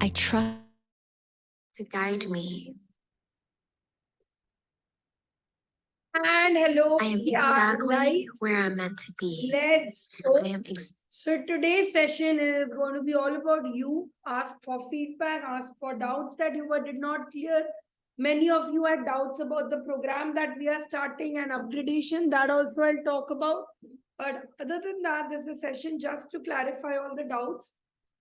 I trust to guide me. And hello, I am we are exactly live. where I'm meant to be. Let's go. I am So today's session is going to be all about you. Ask for feedback, ask for doubts that you did not clear. Many of you had doubts about the program that we are starting and upgradation. That also I'll talk about. But other than that, this is a session just to clarify all the doubts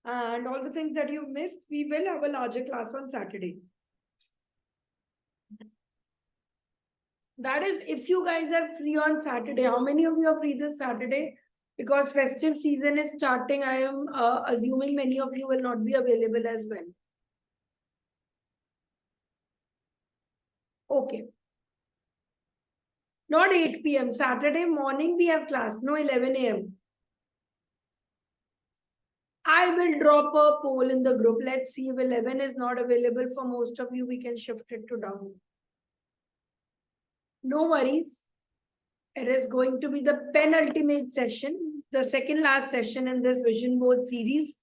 and all the things that you've missed. We will have a larger class on Saturday. That is, if you guys are free on Saturday, how many of you are free this Saturday? Because festive season is starting, I am assuming many of you will not be available as well. Okay. Not 8 p.m. Saturday morning we have class, no 11 a.m. I will drop a poll in the group. Let's see if 11 is not available for most of you. We can shift it to down. No worries. It is going to be the penultimate session, the second last session in this vision board series.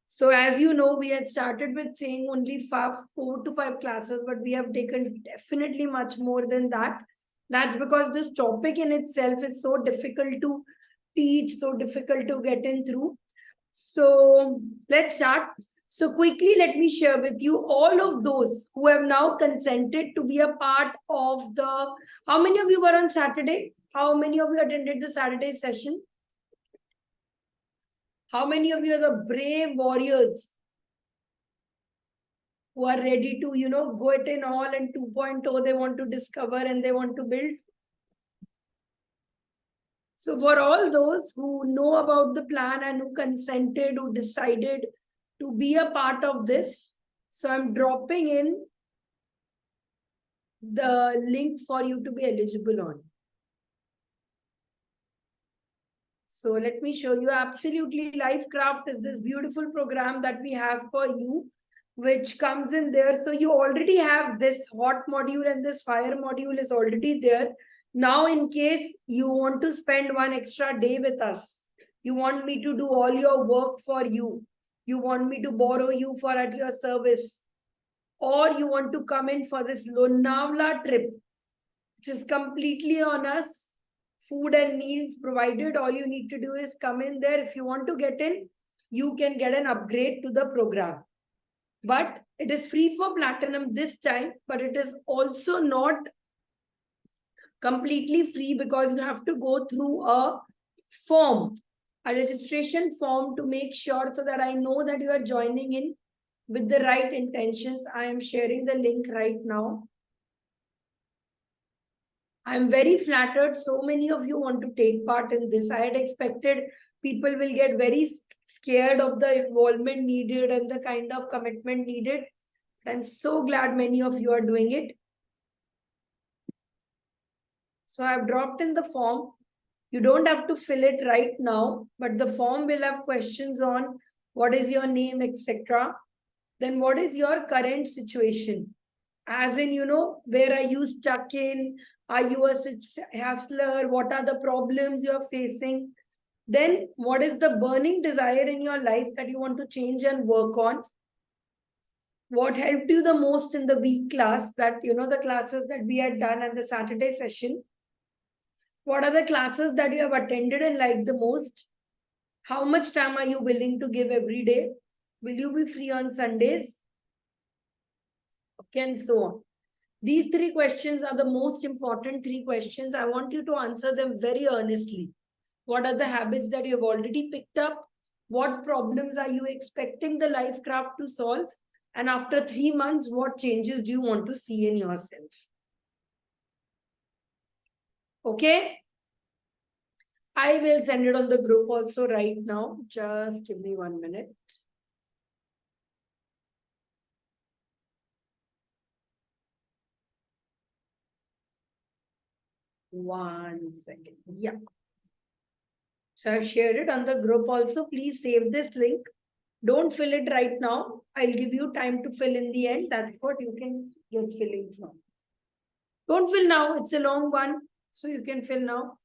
So as you know, we had started with saying only 4 to 5 classes, but we have taken definitely much more than that. That's because this topic in itself is so difficult to teach, so difficult to get in through. So let's start. So quickly, let me share with you all of those who have now consented to be a part of the... How many of you were on Saturday? How many of you attended the Saturday session? How many of you are the brave warriors who are ready to, go it in all and 2.0 they want to discover and they want to build? So for all those who know about the plan and who consented, who decided to be a part of this, so I'm dropping in the link for you to be eligible on. So let me show you. Absolutely Lifecraft is this beautiful program that we have for you, which comes in there. So you already have this hot module and this fire module is already there. Now, in case you want to spend one extra day with us, you want me to do all your work for you, you want me to borrow you for at your service, or you want to come in for this Lonavala trip, which is completely on us, food and meals provided. All you need to do is come in there. If you want to get in, you can get an upgrade to the program. But it is free for platinum this time, but it is also not completely free because you have to go through a form, a registration form to make sure so that I know that you are joining in with the right intentions. I am sharing the link right now. I'm very flattered. So many of you want to take part in this. I had expected people will get very scared of the involvement needed and the kind of commitment needed. I'm so glad many of you are doing it. So I've dropped in the form. You don't have to fill it right now, but the form will have questions on what is your name, etc. Then what is your current situation? As in, where are you stuck in? Are you a hustler? What are the problems you're facing? Then what is the burning desire in your life that you want to change and work on? What helped you the most in the week class, that, the classes that we had done at the Saturday session? What are the classes that you have attended and liked the most? How much time are you willing to give every day? Will you be free on Sundays? Okay, and so on. These 3 questions are the most important 3 questions. I want you to answer them very earnestly. What are the habits that you have already picked up? What problems are you expecting the Lifecraft to solve? And after 3 months, what changes do you want to see in yourself? Okay? I will send it on the group also right now. Just give me 1 minute. One second. Yeah. So I've shared it on the group also. Please save this link. Don't fill it right now. I'll give you time to fill in the end. That's what you can get filling from. Don't fill now. It's a long one. So you can fill now.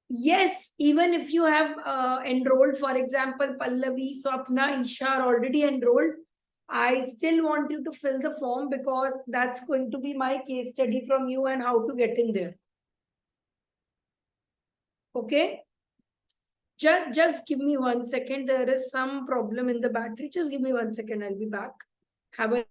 Yes, even if you have enrolled, for example, Pallavi, Swapna, Isha are already enrolled. I still want you to fill the form because that's going to be my case study from you and how to get in there. Okay? Just give me 1 second. There is some problem in the battery. Just give me 1 second. I'll be back. Have a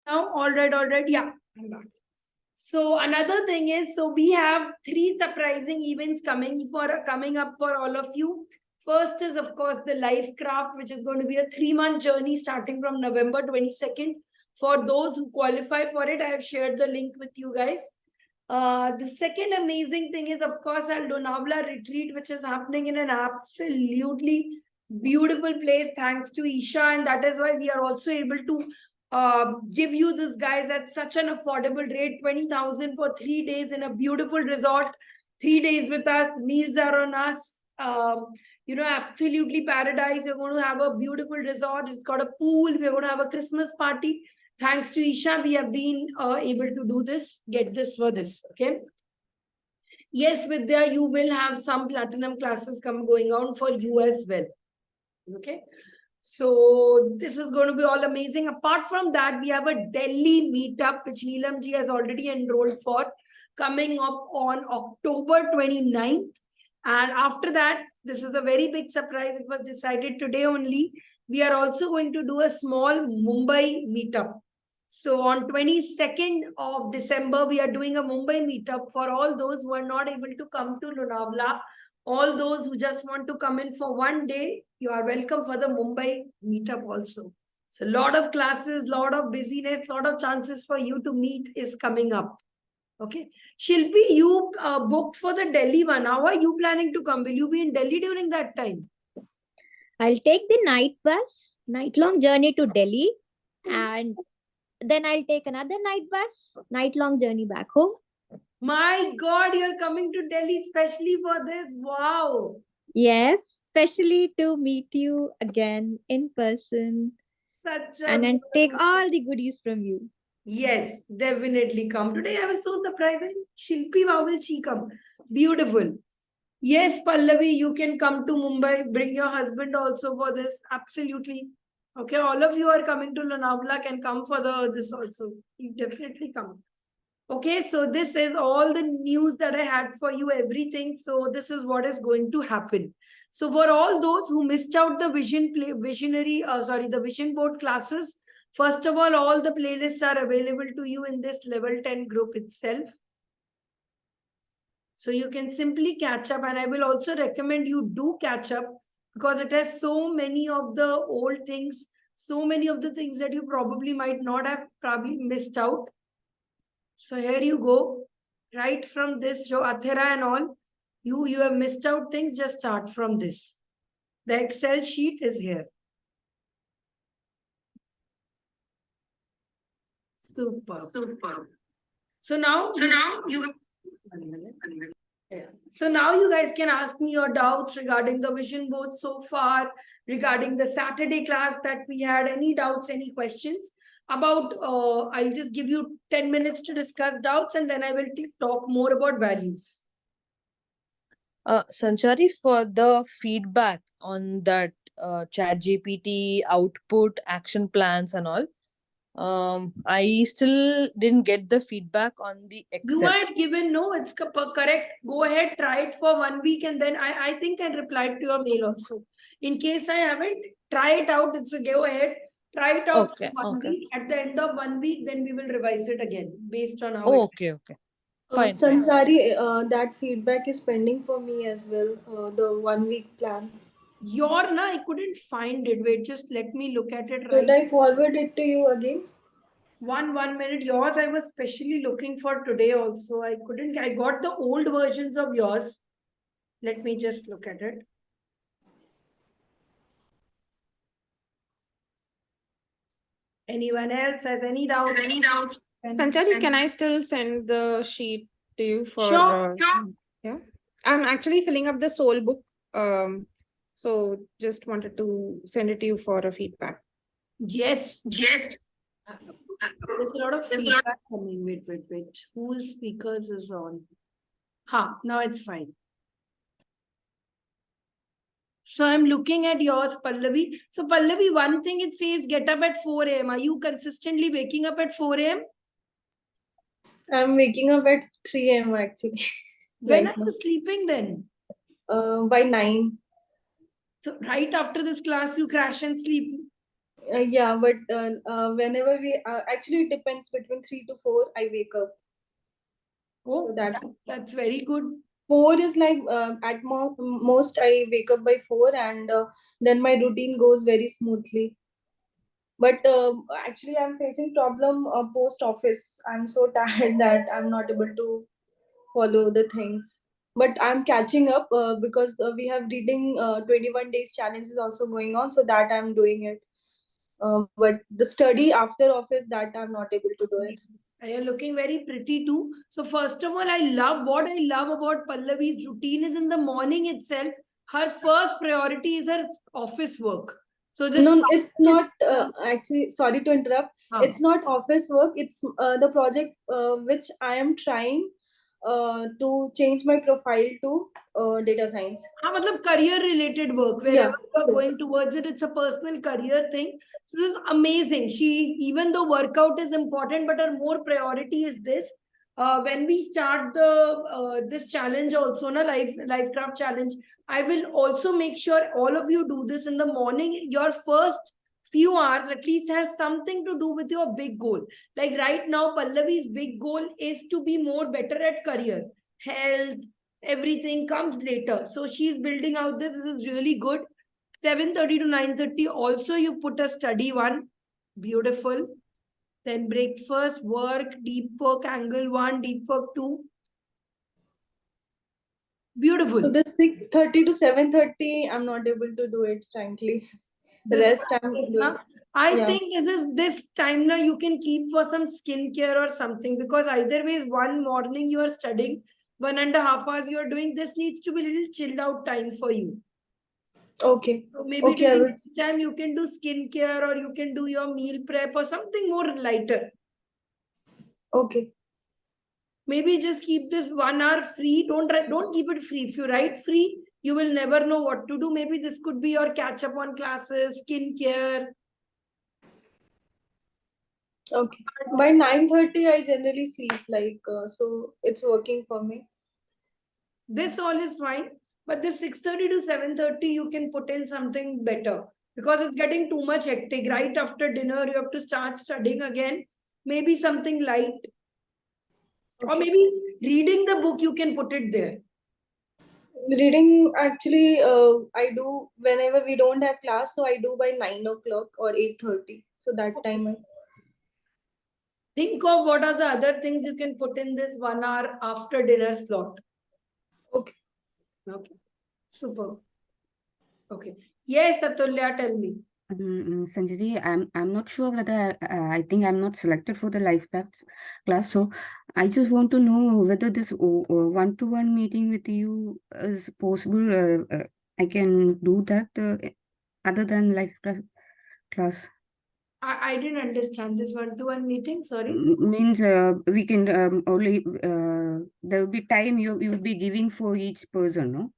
now. All right. Yeah, I'm back. So another thing is, so we have 3 surprising events coming up for all of you. First is, of course, the Life Craft, which is going to be a 3-month journey starting from November 22nd. For those who qualify for it, I have shared the link with you guys. The second amazing thing is, of course, our Lonavala retreat, which is happening in an absolutely beautiful place, thanks to Isha. And that is why we are also able to give you this, guys, at such an affordable rate, 20,000 for 3 days in a beautiful resort. 3 days with us, meals are on us. Absolutely paradise. You're going to have a beautiful resort. It's got a pool. We're going to have a Christmas party. Thanks to Isha, we have been able to do this, get this for this. Okay. Yes, Vidya, you will have some platinum classes going on for you as well. Okay. So this is going to be all amazing. Apart from that, we have a Delhi meetup, which Neelam ji has already enrolled for, coming up on October 29th. And after that, this is a very big surprise. It was decided today only. We are also going to do a small Mumbai meetup. So on 22nd of December, we are doing a Mumbai meetup for all those who are not able to come to Lonavala. All those who just want to come in for 1 day, you are welcome for the Mumbai meetup also. So a lot of classes, lot of busyness, lot of chances for you to meet is coming up. Okay. Shilpi, you booked for the Delhi one. How are you planning to come? Will you be in Delhi during that time? I'll take the night bus, night-long journey to Delhi, and then I'll take another night bus, night-long journey back home. My God, you're coming to Delhi especially for this. Wow. Yes, especially to meet you again in person Such a and then take all the goodies from you. Yes, definitely come. Today I was so surprised. Shilpi, how will she come? Beautiful. Yes, Pallavi, you can come to Mumbai. Bring your husband also for this. Absolutely. Okay, all of you are coming to Lonavala can come for this also. You definitely come. Okay, so this is all the news that I had for you, everything. So this is what is going to happen. So for all those who missed out the the vision board classes, first of all the playlists are available to you in this level 10 group itself. So you can simply catch up, and I will also recommend you do catch up because it has so many of the old things, so many of the things that you probably might not have probably missed out. So here you go, right from this, show Athera and all. You have missed out things, just start from this. The Excel sheet is here. Super. So now you. Yeah. So now you guys can ask me your doubts regarding the vision board so far, regarding the Saturday class that we had. Any doubts, any questions about? I'll just give you 10 minutes to discuss doubts, and then I will talk more about values. Sanchari, for the feedback on that ChatGPT output, action plans and all, I still didn't get the feedback on the You accept. are given, no, it's correct. Go ahead, try it for 1 week, and then I think I replied to your mail also. In case I haven't, try it out. It's a go ahead. Try it out Okay, for 1 okay. week. At the end of 1 week, then we will revise it again based on how Oh, it. okay, okay. Fine, fine. Sansari, that feedback is pending for me as well. The 1 week plan. Your na, I couldn't find it. Wait, just let me look at it Should right. I forward it to you again? 1 minute. Yours I was specially looking for today also. I couldn't. I got the old versions of yours. Let me just look at it. Anyone else has any doubt? Any doubts? Sanchari, can I still send the sheet to you for Sure. yeah? I'm actually filling up the soul book. So just wanted to send it to you for a feedback. Yes. Yes. There's a lot of feedback coming. Wait. Whose speakers is on? Now it's fine. So I'm looking at yours, Pallavi. So Pallavi, one thing it says get up at 4 a.m. Are you consistently waking up at 4 a.m.? I'm waking up at 3 a.m. actually. When right are you sleeping then? By 9. So right after this class, you crash and sleep. Yeah, but whenever we actually it depends between 3 to 4 I wake up. Oh, So that's very good. 4 is like at most I wake up by 4 and then my routine goes very smoothly. But actually I'm facing problem post office. I'm so tired that I'm not able to follow the things. But I'm catching up because we have reading 21 days challenge is also going on, so that I'm doing it. But the study after office, that I'm not able to do it. And you're looking very pretty too. So first of all, I love about Pallavi's routine is in the morning itself. Her first priority is her office work. So this No, it's not actually. Sorry to interrupt. Huh. It's not office work. It's the project which I am trying to change my profile to data science. मतलब career related work, wherever you're going towards it, it's a personal career thing. So this is amazing. Even though workout is important, but her more priority is this. When we start the this challenge also, na life craft challenge, I will also make sure all of you do this in the morning. Your first few hours at least have something to do with your big goal. Like right now, Pallavi's big goal is to be more better at career, health, everything comes later. So she's building out this. This is really good. 7:30 to 9:30. Also, you put a study one. Beautiful. Then breakfast, work, deep work, angle 1, deep work 2. Beautiful. So the 6:30 to 7:30, I'm not able to do it, frankly. The rest I'm doing. I think this time now you can keep for some skincare or something, because either ways, one morning you are studying, 1.5 hours you are doing. This needs to be a little chilled out time for you. Okay. So maybe Okay, I will. this time you can do skincare or you can do your meal prep or something more lighter. Okay. Maybe just keep this 1 hour free. Don't keep it free. If you write free, you will never know what to do. Maybe this could be your catch up on classes, skincare. Okay. By 9:30, I generally sleep. So it's working for me. This all is fine, but this 6:30 to 7:30 you can put in something better, because it's getting too much hectic. Right after dinner, you have to start studying again. Maybe something light. Or maybe reading the book, you can put it there. Reading, actually, I do whenever we don't have class, so I do by 9 o'clock or 8:30. So that time Think of what are the other things you can put in this 1 hour after dinner slot. Okay. Super. Okay. Yes, Atulya, tell me. Sanjay, I'm not sure whether I think I'm not selected for the life class. So I just want to know whether this one-to-one meeting with you is possible. I can do that other than life class. I didn't understand this one-to-one meeting. Sorry. Means we can only there will be time you will be giving for each person, no?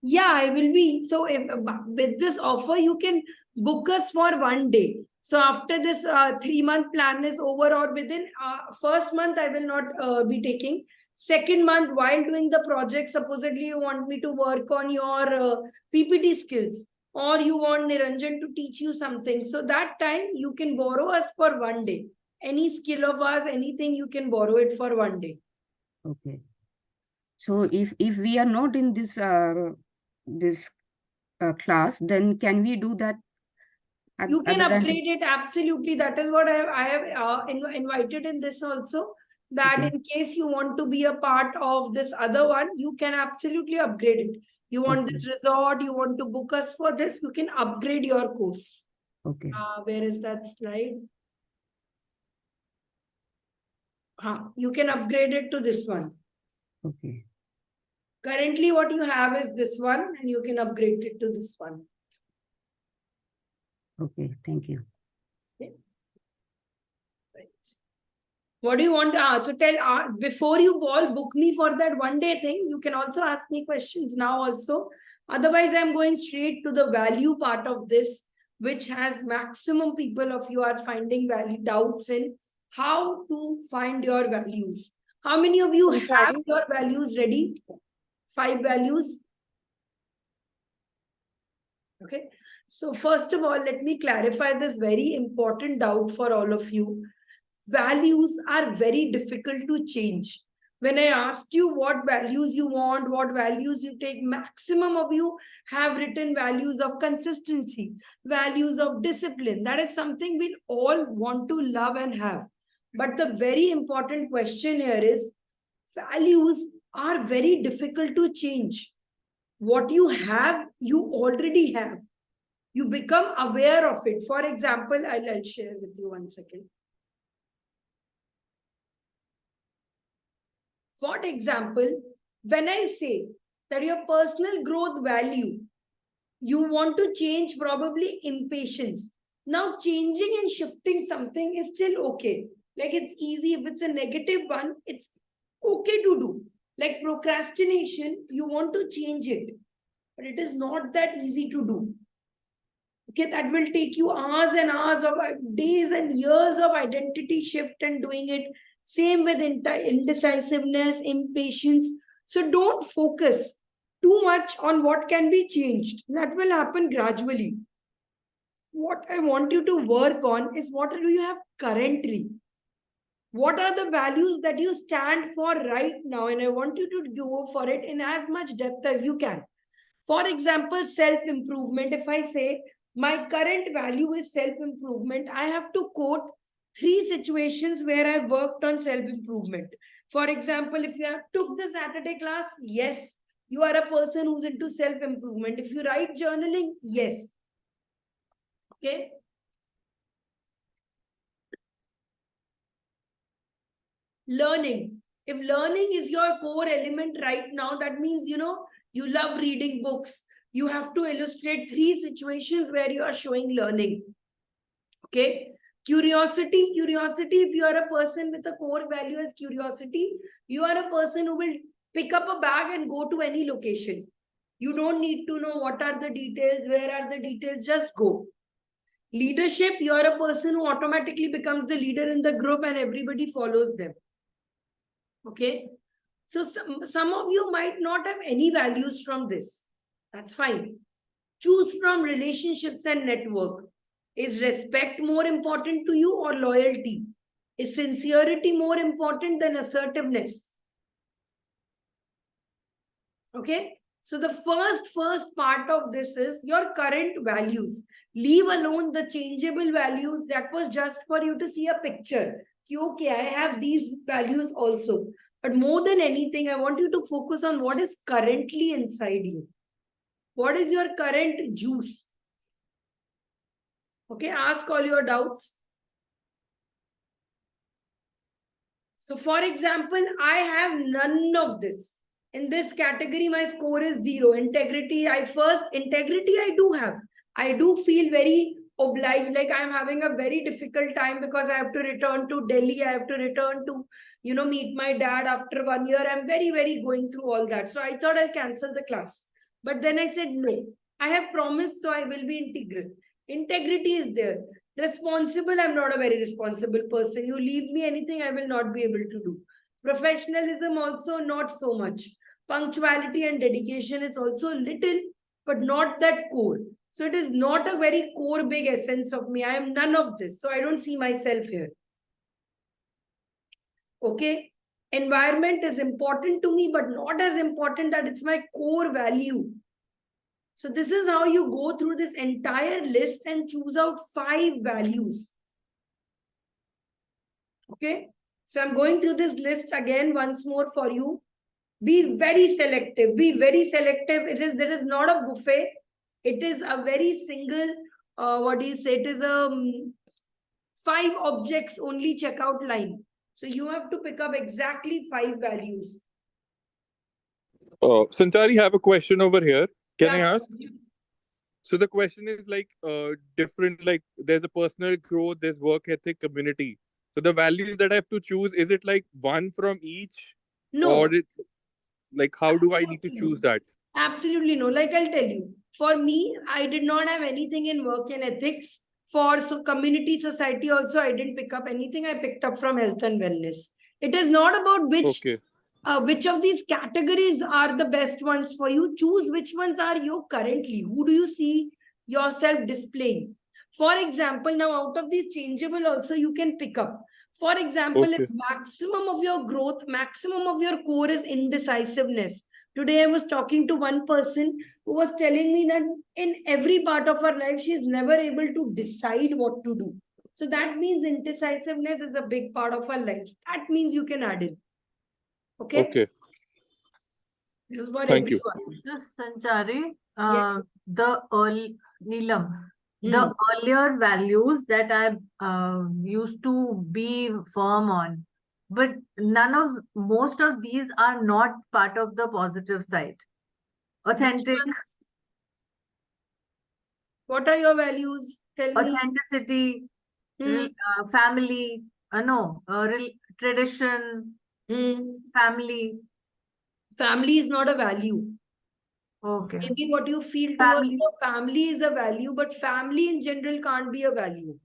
Yeah, I will be. So with this offer, you can book us for 1 day. So after this 3-month plan is over, or within first month, I will not be taking. Second month, while doing the project, supposedly you want me to work on your PPT skills, or you want Niranjan to teach you something. So that time you can borrow us for 1 day. Any skill of ours, anything, you can borrow it for 1 day. Okay. So if we are not in this class, then can we do that? You can Other than upgrade it, absolutely. That is what I have invited in this also. That Okay. in case you want to be a part of this other one, you can absolutely upgrade it. You want Okay. this resort, you want to book us for this, you can upgrade your course. Okay. Where is that slide? You can upgrade it to this one. Okay. Currently, what you have is this one, and you can upgrade it to this one. Okay. Thank you. Right. What do you want to ask? So tell, before you all book me for that 1 day thing, you can also ask me questions now also. Otherwise, I'm going straight to the value part of this, which has maximum people of you are finding value doubts in how to find your values. How many of you have your values ready? 5 values. Okay. So first of all, let me clarify this very important doubt for all of you. Values are very difficult to change. When I asked you what values you want, what values you take, maximum of you have written values of consistency, values of discipline. That is something we all want to love and have. But the very important question here is, values are very difficult to change. What you have, you already have. You become aware of it. For example, I'll share with you 1 second. For example, when I say that your personal growth value, you want to change probably impatience. Now, changing and shifting something is still okay. Like it's easy. If it's a negative one, it's okay to do. Like procrastination, you want to change it, but it is not that easy to do. Okay, that will take you hours and hours of days and years of identity shift and doing it. Same with indecisiveness, impatience. So don't focus too much on what can be changed. That will happen gradually. What I want you to work on is what do you have currently? What are the values that you stand for right now? And I want you to go for it in as much depth as you can. For example, self-improvement. If I say my current value is self-improvement, I have to quote 3 situations where I worked on self-improvement. For example, if you have took the Saturday class, yes, you are a person who's into self-improvement. If you write journaling, yes. Okay. Learning. If learning is your core element right now, that means, you love reading books. You have to illustrate 3 situations where you are showing learning. Okay. Curiosity. If you are a person with a core value as curiosity, you are a person who will pick up a bag and go to any location. You don't need to know what are the details, where are the details, just go. Leadership, you are a person who automatically becomes the leader in the group and everybody follows them. Okay. So some of you might not have any values from this. That's fine. Choose from relationships and network. Is respect more important to you or loyalty? Is sincerity more important than assertiveness? Okay. So the first part of this is your current values. Leave alone the changeable values. That was just for you to see a picture. Okay, I have these values also. But more than anything, I want you to focus on what is currently inside you. What is your current juice? Okay, ask all your doubts. So for example, I have none of this. In this category, my score is 0. Integrity, I do have. I do feel very obliged, like I'm having a very difficult time because I have to return to Delhi. I have to return to, meet my dad after 1 year. I'm very, very going through all that. So I thought I'll cancel the class. But then I said, no, I have promised, so I will be integral. Integrity is there. Responsible, I'm not a very responsible person. You leave me anything, I will not be able to do. Professionalism also not so much. Punctuality and dedication is also little, but not that core. So it is not a very core big essence of me. I am none of this. So I don't see myself here. Okay. Environment is important to me, but not as important that it's my core value. So this is how you go through this entire list and choose out 5 values. Okay. So I'm going through this list again once more for you. Be very selective. Be very selective. There is not a buffet. It is a very single, what do you say? It is a 5 objects only checkout line. So you have to pick up exactly 5 values. Sanchari, have a question over here. Can I Yeah. ask? So the question is like different, like there's a personal growth, there's work ethic, community. So the values that I have to choose, is it like one from each? No. Or like how do I need to choose that? Absolutely no. Like I'll tell you, for me, I did not have anything in work and ethics. For community society also, I didn't pick up anything. I picked up from health and wellness. It is not about which of these categories are the best ones for you. Choose which ones are you currently. Who do you see yourself displaying? For example, now out of these changeable also you can pick up. For example, if maximum of your growth, maximum of your core is indecisiveness. Today I was talking to one person who was telling me that in every part of her life, she is never able to decide what to do. So that means indecisiveness is a big part of her life. That means you can add in. Okay. This is what Thank you. Just Sanchari, Yes. Neelam, the earlier values that I used to be firm on, but most of these are not part of the positive side. Authentic, What are your values? Tell me. authenticity, family, tradition, family. Family is not a value. Okay. Maybe what you feel towards Family. your family is a value, but family in general can't be a value.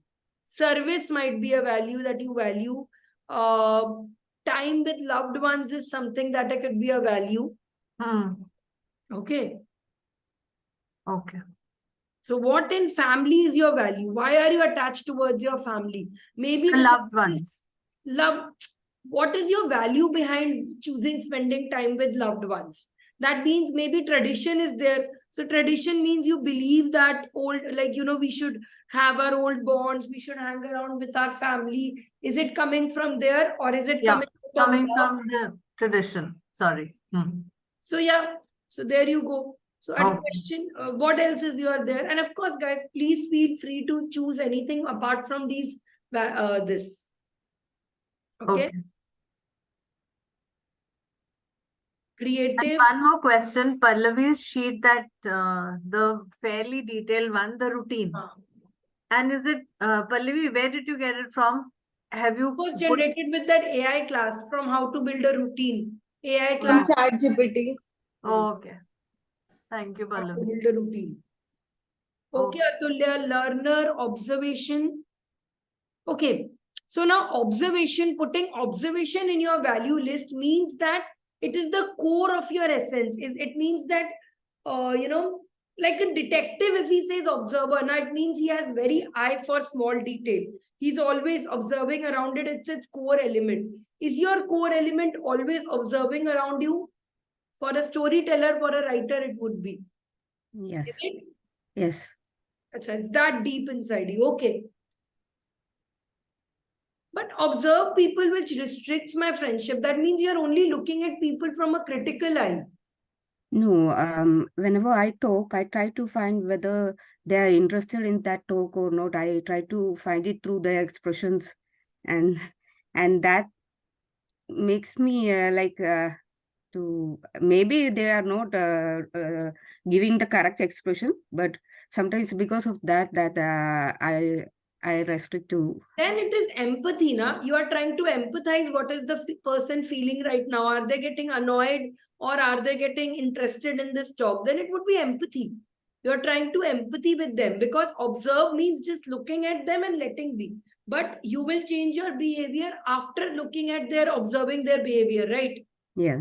Service might be a value that you value. Time with loved ones is something that could be a value. Okay. Okay. So what in family is your value? Why are you attached towards your family? Maybe The loved ones. love. What is your value behind choosing spending time with loved ones? That means maybe tradition is there. So tradition means you believe that we should have our old bonds. We should hang around with our family. Is it coming from there or is it coming from the tradition? Sorry. So yeah, so there you go. So at question, what else is there? And of course, guys, please feel free to choose anything apart from these. This. Okay. Creative. And one more question. Pallavi's sheet, that the fairly detailed one, the routine. And is it, Pallavi, where did you get it from? Have you was generated with that AI class from how to build a routine? AI From class. ChatGPT. Okay. Thank you, How to Pallavi. build a routine. Okay, Atulya, learner, observation. Okay. So now observation, putting observation in your value list means that it is the core of your essence. It means that, like a detective, if he says observer, now it means he has very eye for small detail. He's always observing around it. It's its core element. Is your core element always observing around you? For a storyteller, for a writer, it would be. Yes. Is it? Yes. Achha, it's that deep inside you. Okay. But observe people which restricts my friendship. That means you're only looking at people from a critical eye. No, whenever I talk, I try to find whether they are interested in that talk or not. I try to find it through their expressions, and that makes me to maybe they are not giving the correct expression, but sometimes because of that I restrict to. Then it is empathy, na? You are trying to empathize what is the person feeling right now. Are they getting annoyed or are they getting interested in this talk? Then it would be empathy. You're trying to empathy with them, because observe means just looking at them and letting be. But you will change your behavior after looking at observing their behavior, right? Yeah.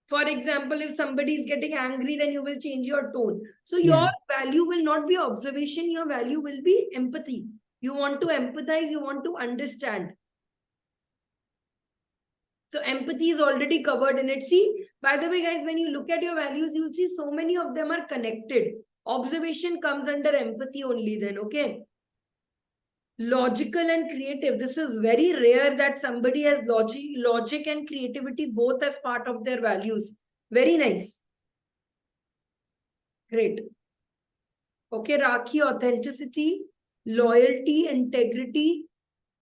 For example, if somebody is getting angry, then you will change your tone. So Yeah. your value will not be observation, your value will be empathy. You want to empathize, you want to understand. So empathy is already covered in it. See, by the way, guys, when you look at your values, you'll see so many of them are connected. Observation comes under empathy only then, okay? Logical and creative. This is very rare that somebody has logic and creativity both as part of their values. Very nice. Great. Okay, Rakhi, authenticity, loyalty, integrity.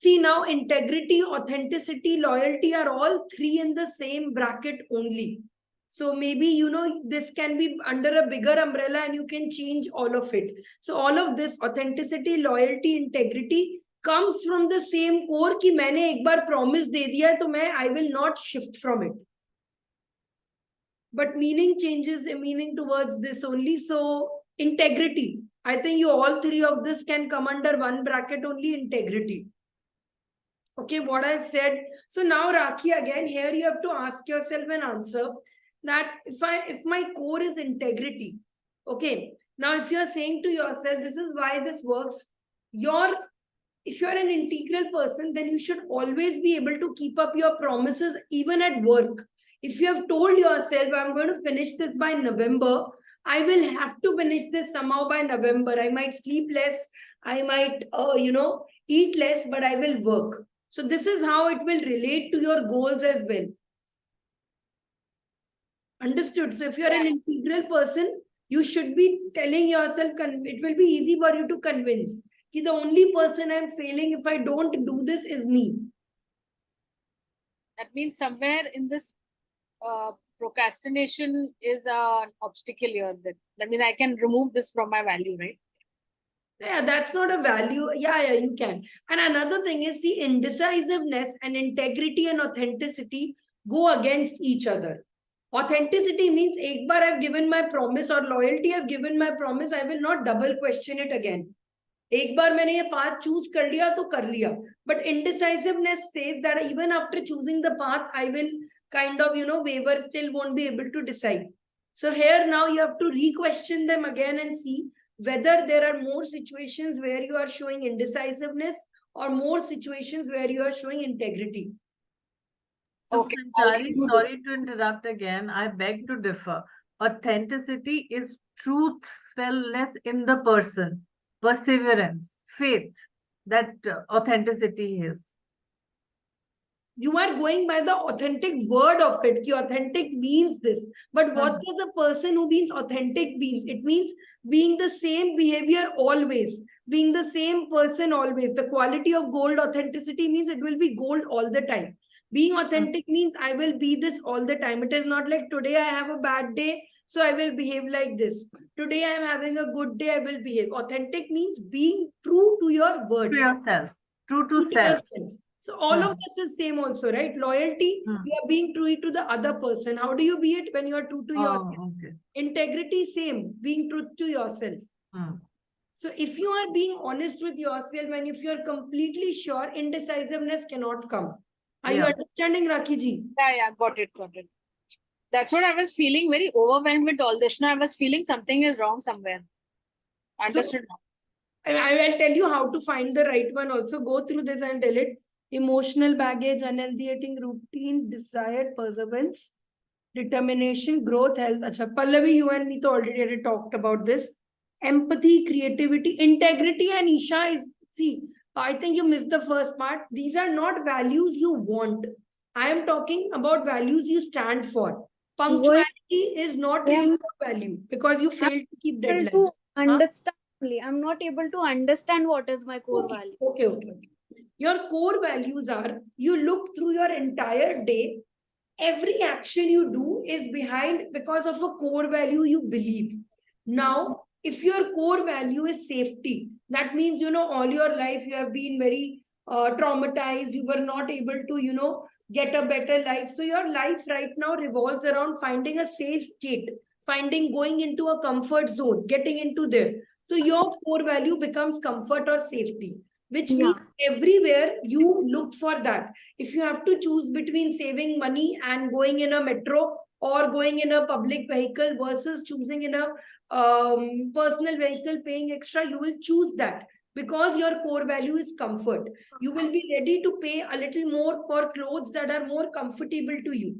See, now integrity, authenticity, loyalty are all three in the same bracket only. So maybe, you know, this can be under a bigger umbrella and you can change all of it. So all of this, authenticity, loyalty, integrity, comes from the same core कि मैंने एक बार promise दे दिया है तो मैं I will not shift from it. But meaning changes, meaning towards this only. So integrity, I think you all three of this can come under one bracket only, integrity. Okay, what I've said. So now Rakhi, again, here you have to ask yourself an answer that if my core is integrity, okay, now if you're saying to yourself, this is why this works, if you're an integral person, then you should always be able to keep up your promises even at work. If you have told yourself, I'm going to finish this by November, I will have to finish this somehow by November. I might sleep less, I might, eat less, but I will work. So this is how it will relate to your goals as well. Understood? So if you're an integral person, you should be telling yourself, it will be easy for you to convince that the only person I'm failing if I don't do this is me. That means somewhere in this procrastination is an obstacle here. That means I can remove this from my value, right? Yeah, that's not a value. Yeah, you can. And another thing is, see, indecisiveness and integrity and authenticity go against each other. Authenticity means, ek bar I've given my promise, or loyalty, I've given my promise, I will not double question it again. Ek bar maine ye path choose kar liya to kar liya. But indecisiveness says that even after choosing the path, I will kind of, waver, still won't be able to decide. So here now you have to re-question them again and see whether there are more situations where you are showing indecisiveness or more situations where you are showing integrity. Okay, sorry to interrupt again. I beg to differ. Authenticity is truthfulness in the person, perseverance, faith. That authenticity is. You are going by the authentic word of it. Authentic means this. But what does a person who means authentic means? It means being the same behavior always. Being the same person always. The quality of gold, authenticity means it will be gold all the time. Being authentic means I will be this all the time. It is not like today I have a bad day, so I will behave like this. Today I am having a good day, I will behave. Authentic means being true to your word. To yourself. True to self. So all of this is same also, right? Loyalty, you are being true to the other person. How do you be it when you are true to yourself? Okay. Integrity, same, being true to yourself. So if you are being honest with yourself and if you are completely sure, indecisiveness cannot come. Are you understanding, Rakhi ji? Yeah, got it. That's what I was feeling, very overwhelmed with all this. Now I was feeling something is wrong somewhere. Understood now. I will tell you how to find the right one also. Go through this and tell it. Emotional baggage, unhealthy eating routine, desired perseverance, determination, growth, health. Acha, Pallavi, you and me already talked about this. Empathy, creativity, integrity, and Isha. See, I think you missed the first part. These are not values you want. I am talking about values you stand for. Punctuality is not really a value because you failed to keep deadlines. Understand. I'm not able to understand what is my core value. Okay. Your core values are, you look through your entire day, every action you do is behind because of a core value you believe. Now, if your core value is safety, that means, all your life you have been very traumatized, you were not able to, get a better life. So your life right now revolves around finding a safe state. going into a comfort zone, getting into there. So your core value becomes comfort or safety, which means everywhere you look for that. If you have to choose between saving money and going in a metro or going in a public vehicle versus choosing in a personal vehicle, paying extra, you will choose that because your core value is comfort. You will be ready to pay a little more for clothes that are more comfortable to you.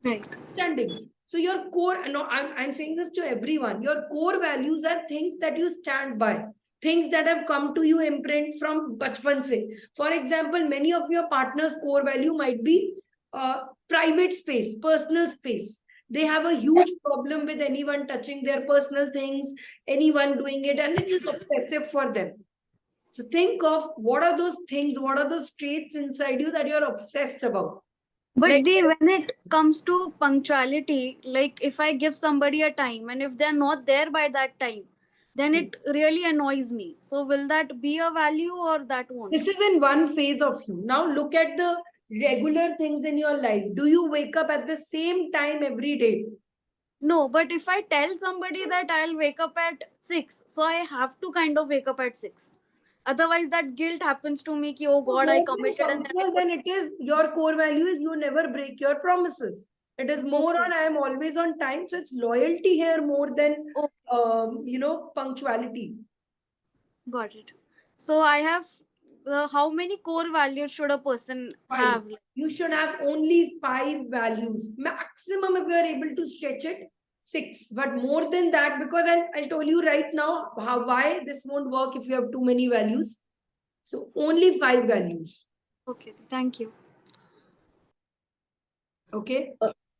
Right. Standing. So your core, no, I'm saying this to everyone. Your core values are things that you stand by, things that have come to you imprint from bachpan se. For example, many of your partners' core value might be private space, personal space. They have a huge problem with anyone touching their personal things, anyone doing it, and it is obsessive for them. So think of what are those things, what are those traits inside you that you're obsessed about. But Like, when it comes to punctuality, like if I give somebody a time and if they're not there by that time, then it really annoys me. So will that be a value or that won't? this is in one phase of you. Now look at the regular things in your life. Do you wake up at the same time every day? No, but if I tell somebody that I'll wake up at 6, so I have to kind of wake up at 6. Otherwise, that guilt happens to me, ki, oh God, I More than committed and then I punctual, then it is your core value is you never break your promises. It is more on I am always on time. So it's loyalty here more than punctuality. got it. So I have how many core values should a person have? You should have only 5 values. Maximum if you are able to stretch it, 6. But more than that, because I'll tell you right now why this won't work if you have too many values. So only 5 values. Okay, thank you. Okay.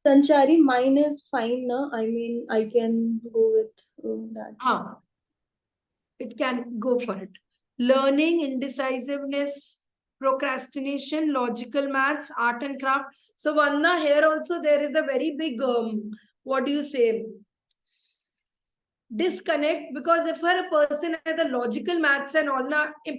Sanchari, mine is fine. No? I mean, I can go with that. It can go for it. Learning, indecisiveness, procrastination, logical maths, art and craft. So Vanna, here also there is a very big, what do you say, disconnect, because if a person has a logical maths and all,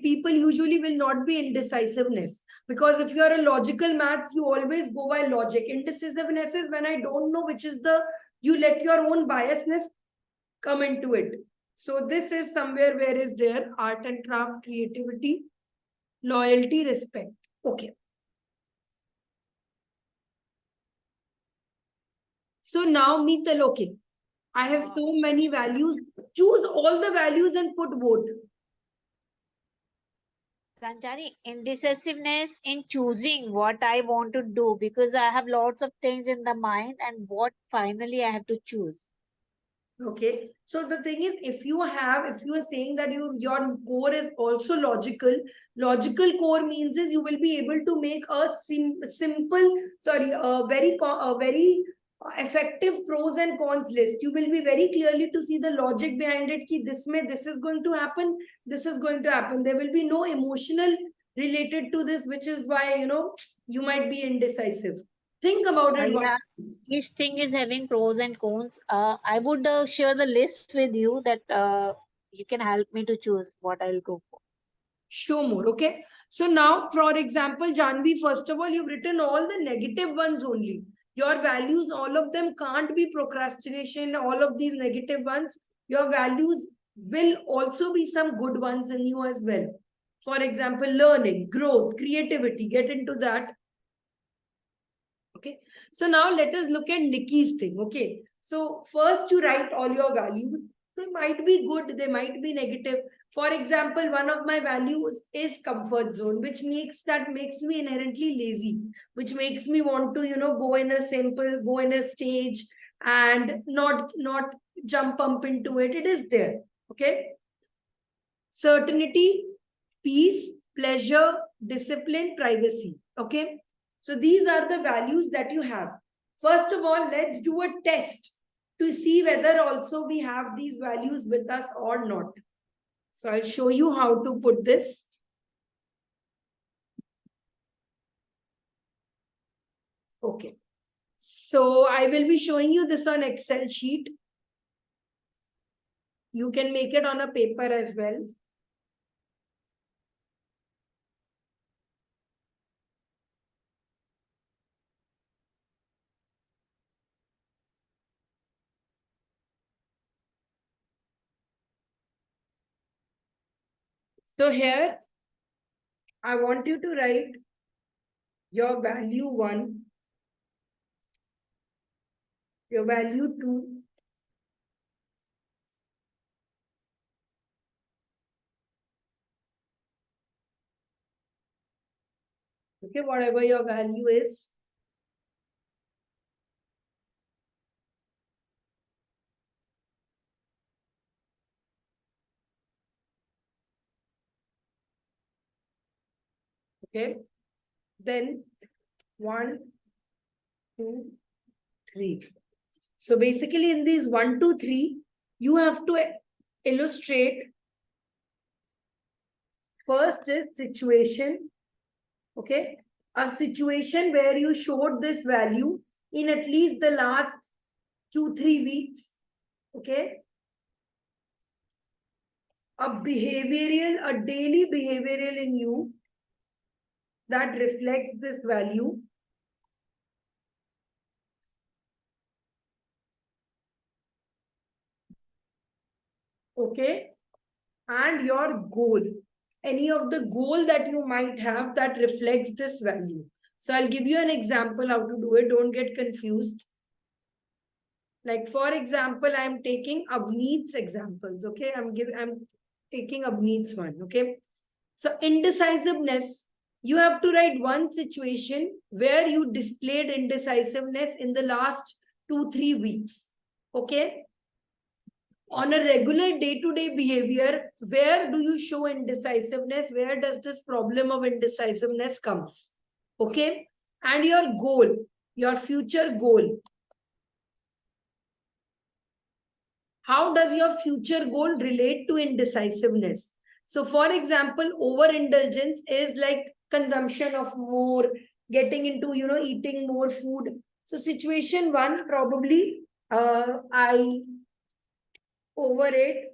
people usually will not be indecisiveness, because if you are a logical maths, you always go by logic. Indecisiveness is when I don't know which is you let your own biasness come into it. So this is somewhere where is there art and craft, creativity, loyalty, respect. Okay. So now Mital, okay. I have so many values. Choose all the values and put both. Ranjani, indecisiveness in choosing what I want to do because I have lots of things in the mind and what finally I have to choose. Okay. So the thing is, if you are saying that your core is also logical core means is you will be able to make a very effective pros and cons list. You will be very clearly to see the logic behind it. Ki this is going to happen. This is going to happen. There will be no emotional related to this, which is why, you might be indecisive. Think about it. Yeah, each thing is having pros and cons. I would share the list with you that you can help me to choose what I'll go for. Show more. Okay. So now, for example, Janvi, first of all, you've written all the negative ones only. Your values, all of them can't be procrastination, all of these negative ones. Your values will also be some good ones in you as well. For example, learning, growth, creativity, get into that. Okay. So now let us look at Nikki's thing. Okay. So first you write all your values. They might be good, they might be negative. For example, one of my values is comfort zone, which makes me inherently lazy, which makes me want to, go in a stage and not jump up into it. It is there. Okay. Certainty, peace, pleasure, discipline, privacy. Okay. So these are the values that you have. First of all, let's do a test to see whether also we have these values with us or not. So I'll show you how to put this. Okay. So I will be showing you this on Excel sheet. You can make it on a paper as well. So here, I want you to write your value 1, your value 2, okay, whatever your value is. Okay, then 1, 2, 3. So basically in these 1, 2, 3, you have to illustrate. First is situation. Okay, a situation where you showed this value in at least the last 2, 3 weeks. Okay, a daily behavioral in you that reflects this value. Okay, and your goal, any of the goal that you might have that reflects this value. So I'll give you an example how to do it. Don't get confused. Like for example, I'm taking Avneet's examples. Okay, I'm taking Avneet's one. Okay, so indecisiveness. You have to write one situation where you displayed indecisiveness in the last 2, 3 weeks. Okay, on a regular day-to-day behavior, where do you show indecisiveness? Where does this problem of indecisiveness comes? Okay, and your goal, your future goal. How does your future goal relate to indecisiveness? So for example, overindulgence is like consumption of more, getting into, eating more food. So situation 1, probably I overate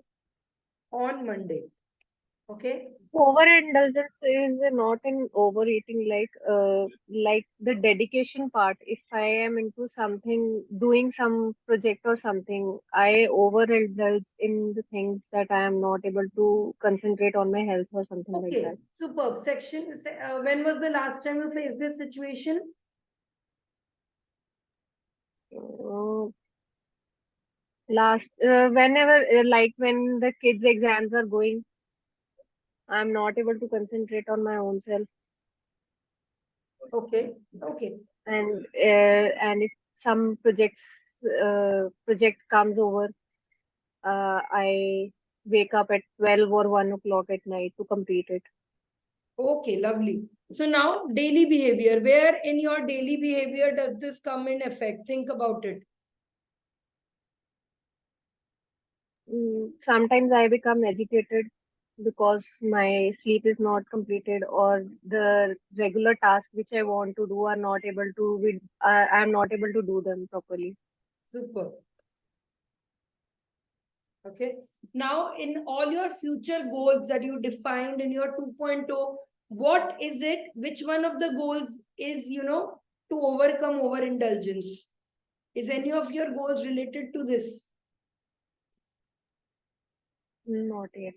on Monday. Okay. Overindulgence is not in overeating, like the dedication part. If I am into something, doing some project or something, I overindulge in the things that I am not able to concentrate on my health or something like Okay, that. superb. When was the last time you faced this situation? Whenever, like when the kids' exams are going, I'm not able to concentrate on my own self. Okay, okay. And if some project comes over, I wake up at 12 or 1 o'clock at night to complete it. Okay, lovely. So now daily behavior. Where in your daily behavior does this come in effect? Think about it. Sometimes I become agitated because my sleep is not completed, or the regular tasks which I want to do are not able to I'm not able to do them properly. Super. Okay. Now, in all your future goals that you defined in your 2.0, what is it? Which one of the goals is, to overcome overindulgence? Is any of your goals related to this? Not yet.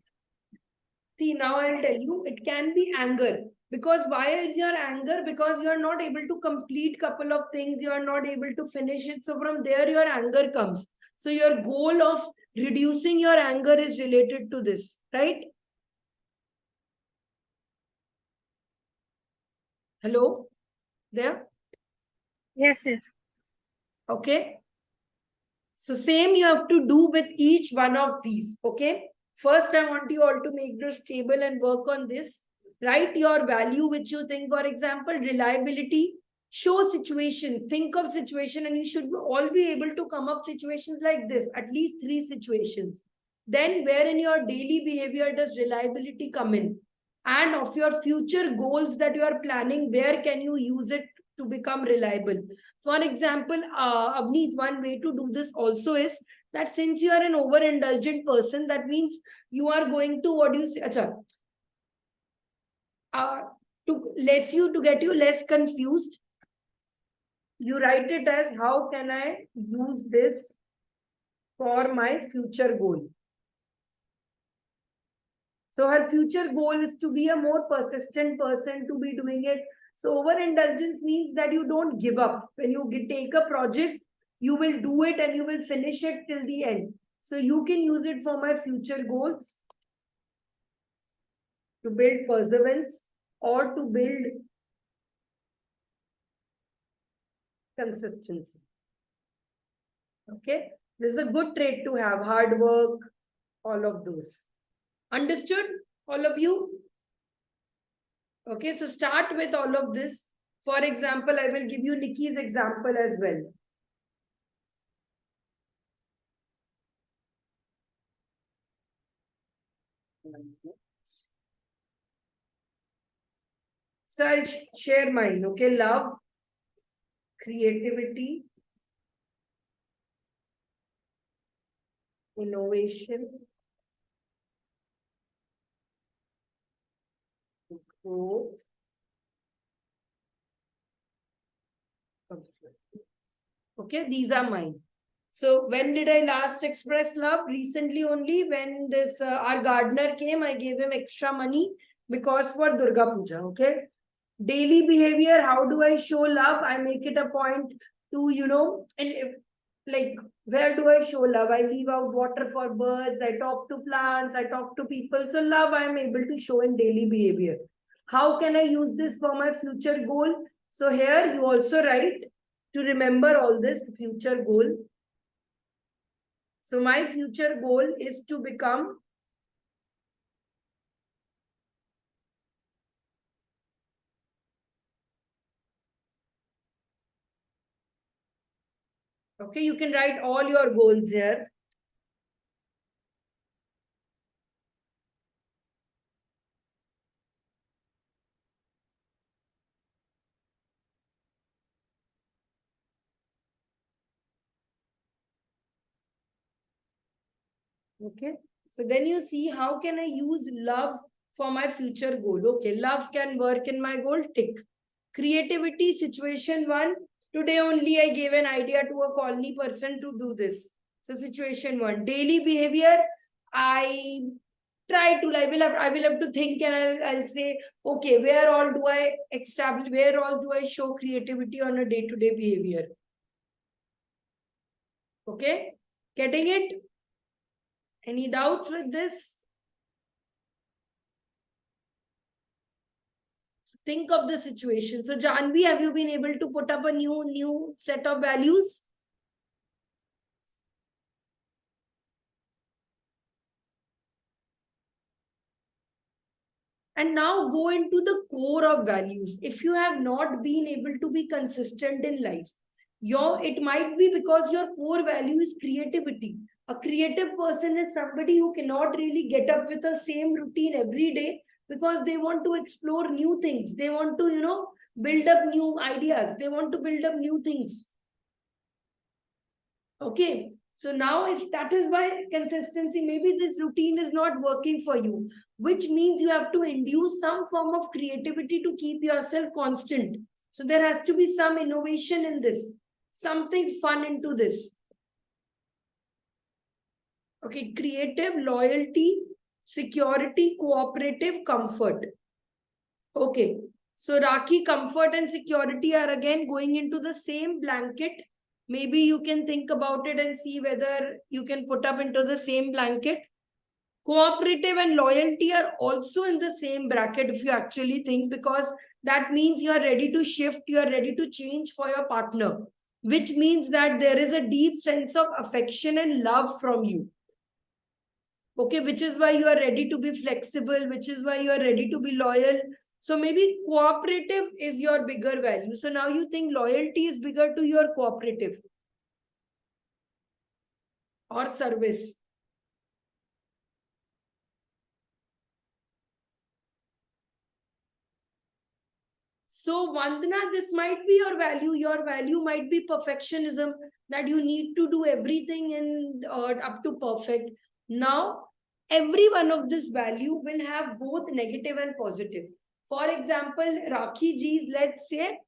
See, now I'll tell you, it can be anger. Because why is your anger? Because you are not able to complete couple of things. You are not able to finish it. So from there, your anger comes. So your goal of reducing your anger is related to this, right? Hello? There? Yes, yes. Okay. So same you have to do with each one of these. Okay. First, I want you all to make this table and work on this. Write your value which you think, for example, reliability. Show situation, think of situation, and you should all be able to come up situations like this, at least 3 situations. Then where in your daily behavior does reliability come in? And of your future goals that you are planning, where can you use it to become reliable? For example, Avneet, one way to do this also is that since you are an overindulgent person, that means you are going to, what do you say? Achha, to get you less confused, you write it as, how can I use this for my future goal? So her future goal is to be a more persistent person, to be doing it. So overindulgence means that you don't give up. When you take a project, you will do it and you will finish it till the end. So you can use it for my future goals, to build perseverance or to build consistency. Okay, this is a good trait to have, hard work, all of those. Understood, all of you? Okay, so start with all of this. For example, I will give you Nikki's example as well. So I'll share mine, okay? Love, creativity, innovation, growth, comfort. Okay, these are mine. So when did I last express love? Recently only, when this our gardener came, I gave him extra money because for Durga Puja, okay? Daily behavior, how do I show love? I make it a point to, you know, and if, like, where do I show love? I leave out water for birds, I talk to plants, I talk to people. So love I am able to show in daily behavior. How can I use this for my future goal? So here you also write to remember all this future goal. So my future goal is to become okay, you can write all your goals here. Okay, so then you see how can I use love for my future goal. Okay, love can work in my goal, tick. Creativity, situation 1. Today only I gave an idea to a colony person to do this. So situation 1. Daily behavior, I try to, I will have to think, and I'll say, okay, where all do I establish, where all do I show creativity on a day-to-day behavior? Okay, getting it? Any doubts with this? Think of the situation. So Janvi, have you been able to put up a new set of values? And now go into the core of values. If you have not been able to be consistent in life, it might be because your core value is creativity. A creative person is somebody who cannot really get up with the same routine every day because they want to explore new things. They want to, you know, build up new ideas. They want to build up new things. Okay. So now if that is why consistency, maybe this routine is not working for you, which means you have to induce some form of creativity to keep yourself constant. So there has to be some innovation in this, something fun into this. Okay, creative, loyalty, security, cooperative, comfort. Okay, so Rakhi, comfort and security are again going into the same blanket. Maybe you can think about it and see whether you can put up into the same blanket. Cooperative and loyalty are also in the same bracket if you actually think, because that means you are ready to shift, you are ready to change for your partner, which means that there is a deep sense of affection and love from you. Okay, which is why you are ready to be flexible, which is why you are ready to be loyal. So maybe cooperative is your bigger value. So now you think loyalty is bigger to your cooperative or service. So Vandana, this might be your value. Your value might be perfectionism, that you need to do everything in up to perfect. Now, every one of this value will have both negative and positive. For example, Rakhi ji's, let's say,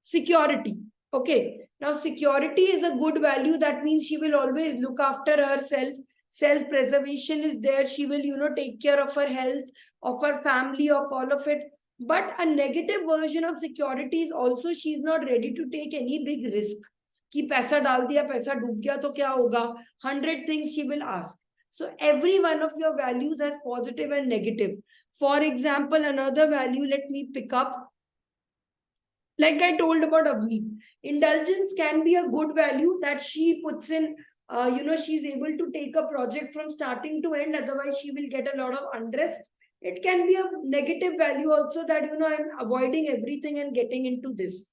security. Okay. Now, security is a good value. That means she will always look after herself. self-preservation is there. She will, take care of her health, of her family, of all of it. But a negative version of security is also she's not ready to take any big risk. कि पैसा डाल दिया, पैसा डूब गया तो क्या होगा? 100 things she will ask. So every one of your values has positive and negative. For example, another value, let me pick up. Like I told about Avni, indulgence can be a good value that she puts in. She's able to take a project from starting to end. Otherwise, she will get a lot of unrest. It can be a negative value also that, I'm avoiding everything and getting into this.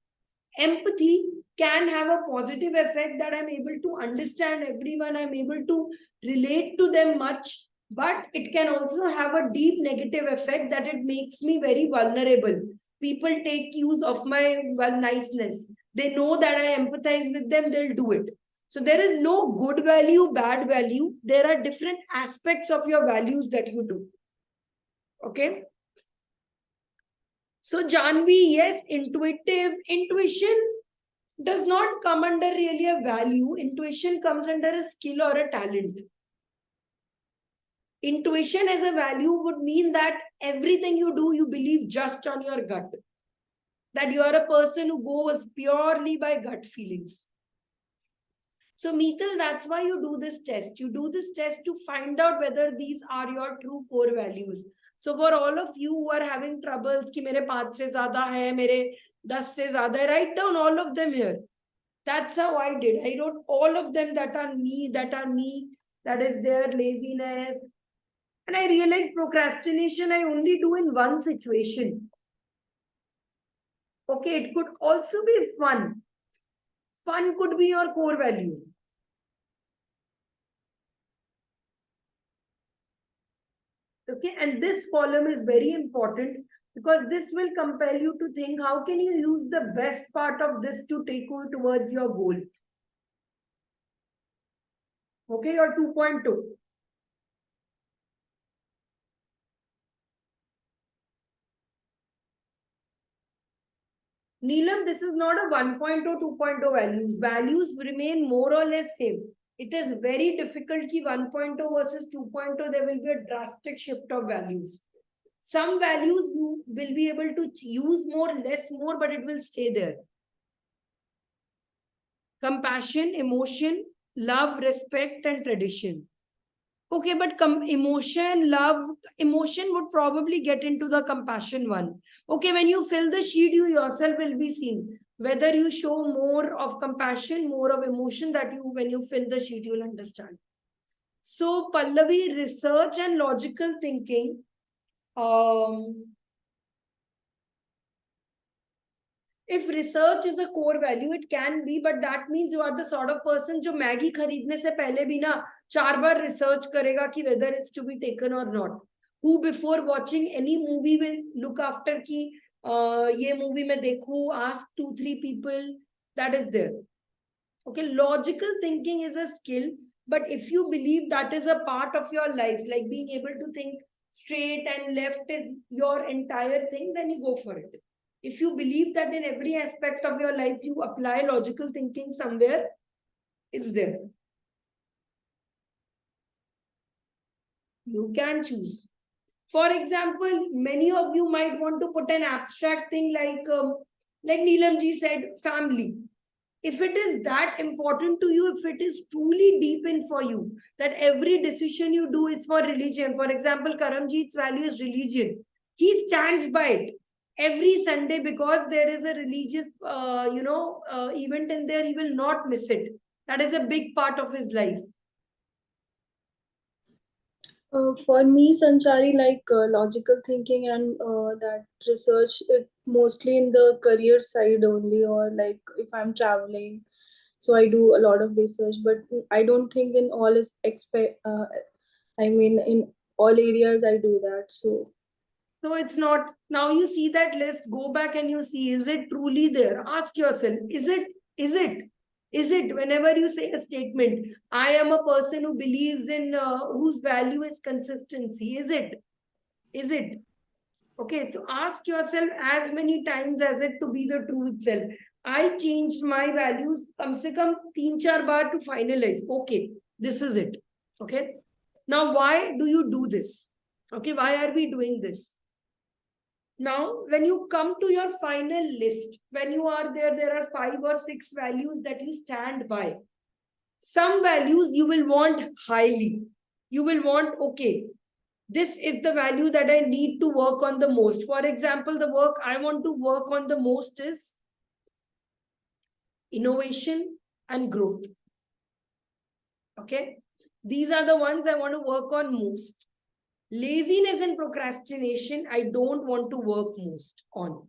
Empathy can have a positive effect that I'm able to understand everyone. I'm able to relate to them much. But it can also have a deep negative effect that it makes me very vulnerable. People take use of my niceness. They know that I empathize with them, they'll do it. So there is no good value, bad value. There are different aspects of your values that you do. Okay. So Janvi, yes, intuition does not come under really a value. Intuition comes under a skill or a talent. Intuition as a value would mean that everything you do, you believe just on your gut. That you are a person who goes purely by gut feelings. So Mithil, that's why you do this test. You do this test to find out whether these are your true core values. So for all of you who are having troubles, कि मेरे 5 से ज़्यादा है, मेरे 10 से ज़्यादा है, write down all of them here. That's how I did. I wrote all of them that are me, that is their laziness. And I realized procrastination I only do in one situation. Okay, it could also be fun. Fun could be your core value. Okay, and this column is very important because this will compel you to think how can you use the best part of this to take you towards your goal. Okay, your 2.2. Neelam, this is not a 1.0, 2.0 values. Values remain more or less same. It is very difficult ki 1.0 versus 2.0, there will be a drastic shift of values. Some values you will be able to use more, less more, but it will stay there. Compassion, emotion, love, respect, and tradition. Okay, but emotion, love, emotion would probably get into the compassion one. Okay, when you fill the sheet, you yourself will be seen. Whether you show more of compassion, more of emotion, that you, when you fill the sheet, you'll understand. So, Pallavi, research and logical thinking. If research is a core value, it can be, but that means you are the sort of person जो Maggi खरीदने से पहले भी ना 4 बार research करेगा कि whether it's to be taken or not. Who before watching any movie will look after कि ये movie मैं देखूं, ask 2-3 people. That is there. Okay, logical thinking is a skill, but if you believe that is a part of your life, like being able to think straight and left is your entire thing, then you go for it. If you believe that in every aspect of your life you apply logical thinking somewhere, it's there. You can choose. For example, many of you might want to put an abstract thing like Neelam ji said, family. If it is that important to you, if it is truly deep in for you, that every decision you do is for religion. For example, Karamjeet's value is religion. He stands by it. Every Sunday, because there is a religious, event in there, he will not miss it. That is a big part of his life. For me, Sanchari, like logical thinking and that research, it mostly in the career side only, or like if I'm traveling, so I do a lot of research. But I don't think in all in all areas I do that. So it's not. Now you see that list, go back and you see, is it truly there? Ask yourself, is it, whenever you say a statement, I am a person who believes in, whose value is consistency. Is it? Okay, so ask yourself as many times as it to be the truth self. I changed my values kam se kam 3-4 baar to finalize. Okay, this is it. Okay. Now, why do you do this? Okay, why are we doing this? Now, when you come to your final list, when you are there, there are 5 or 6 values that you stand by. Some values you will want highly. You will want, okay, this is the value that I need to work on the most. For example, the work I want to work on the most is innovation and growth. Okay, these are the ones I want to work on most. Laziness and procrastination, I don't want to work most on.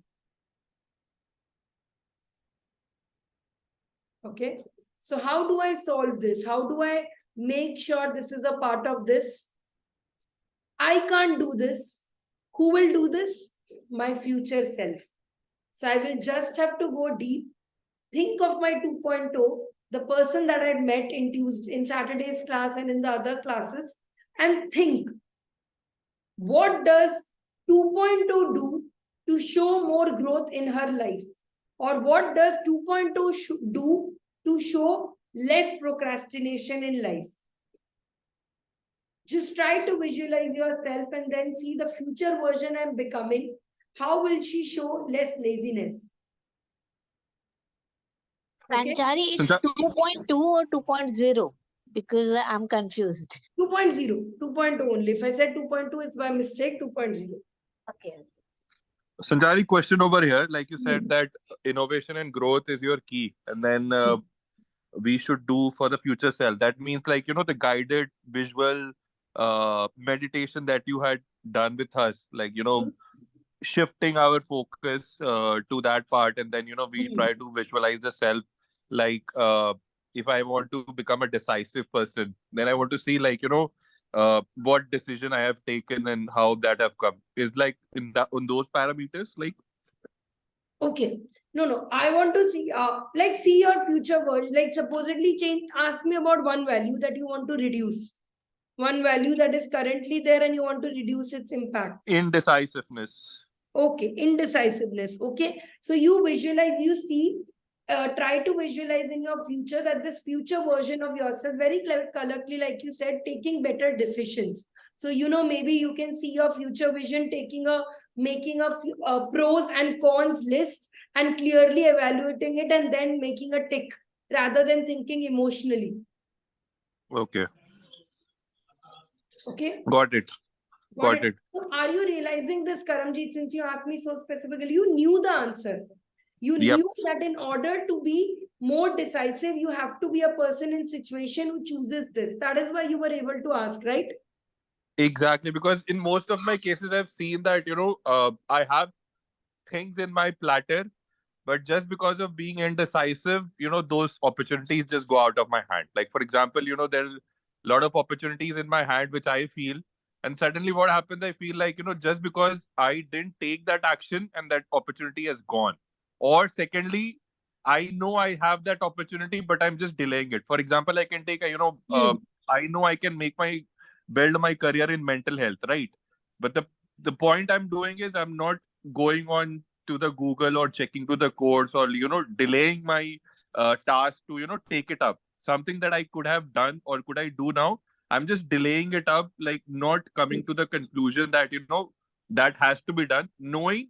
Okay, so how do I solve this? How do I make sure this is a part of this? I can't do this. Who will do this? My future self. So I will just have to go deep. Think of my 2.0, the person that I met in Saturday's class and in the other classes, and think, what does 2.0 do to show more growth in her life? Or what does 2.0 do to show less procrastination in life? Just try to visualize yourself and then see the future version I'm becoming. How will she show less laziness? Okay. Sanchari, it's 2.2 or 2.0? Because I'm confused. 2.0, 2.0 only. If I said 2.2, it's by mistake, 2.0. Okay. Sanchari, question over here. Like you said that innovation and growth is your key. And then we should do for the future self. That means like, you know, the guided visual meditation that you had done with us. Like, you know, shifting our focus to that part. And then, you know, we try to visualize the self. Like, if I want to become a decisive person, then I want to see like, you know, what decision I have taken and how that have come. Is like in those parameters, like. Okay. No. I want to see, see your future version. Like supposedly ask me about one value that you want to reduce. One value that is currently there and you want to reduce its impact. Indecisiveness. Okay. Indecisiveness. Okay. So you visualize, you see, try to visualize in your future that this future version of yourself, very colorfully, like you said, taking better decisions. So, you know, maybe you can see your future vision making a pros and cons list and clearly evaluating it and then making a tick rather than thinking emotionally. Okay. Okay. Got it. Got it. So are you realizing this, Karamjeet, since you asked me so specifically? You knew the answer. You knew that in order to be more decisive, you have to be a person in situation who chooses this. That is why you were able to ask, right? Exactly, because in most of my cases, I've seen that, you know, I have things in my platter, but just because of being indecisive, you know, those opportunities just go out of my hand. Like, for example, you know, there's a lot of opportunities in my hand, which I feel, and suddenly what happens, I feel like, you know, just because I didn't take that action and that opportunity has gone. Or secondly, I know I have that opportunity, but I'm just delaying it. For example, I can take, I know I can build my career in mental health, right? But the point I'm doing is I'm not going on to the Google or checking to the course or, you know, delaying my task to, you know, take it up. Something that I could have done or could I do now, I'm just delaying it up, like not coming to the conclusion that, you know, that has to be done, knowing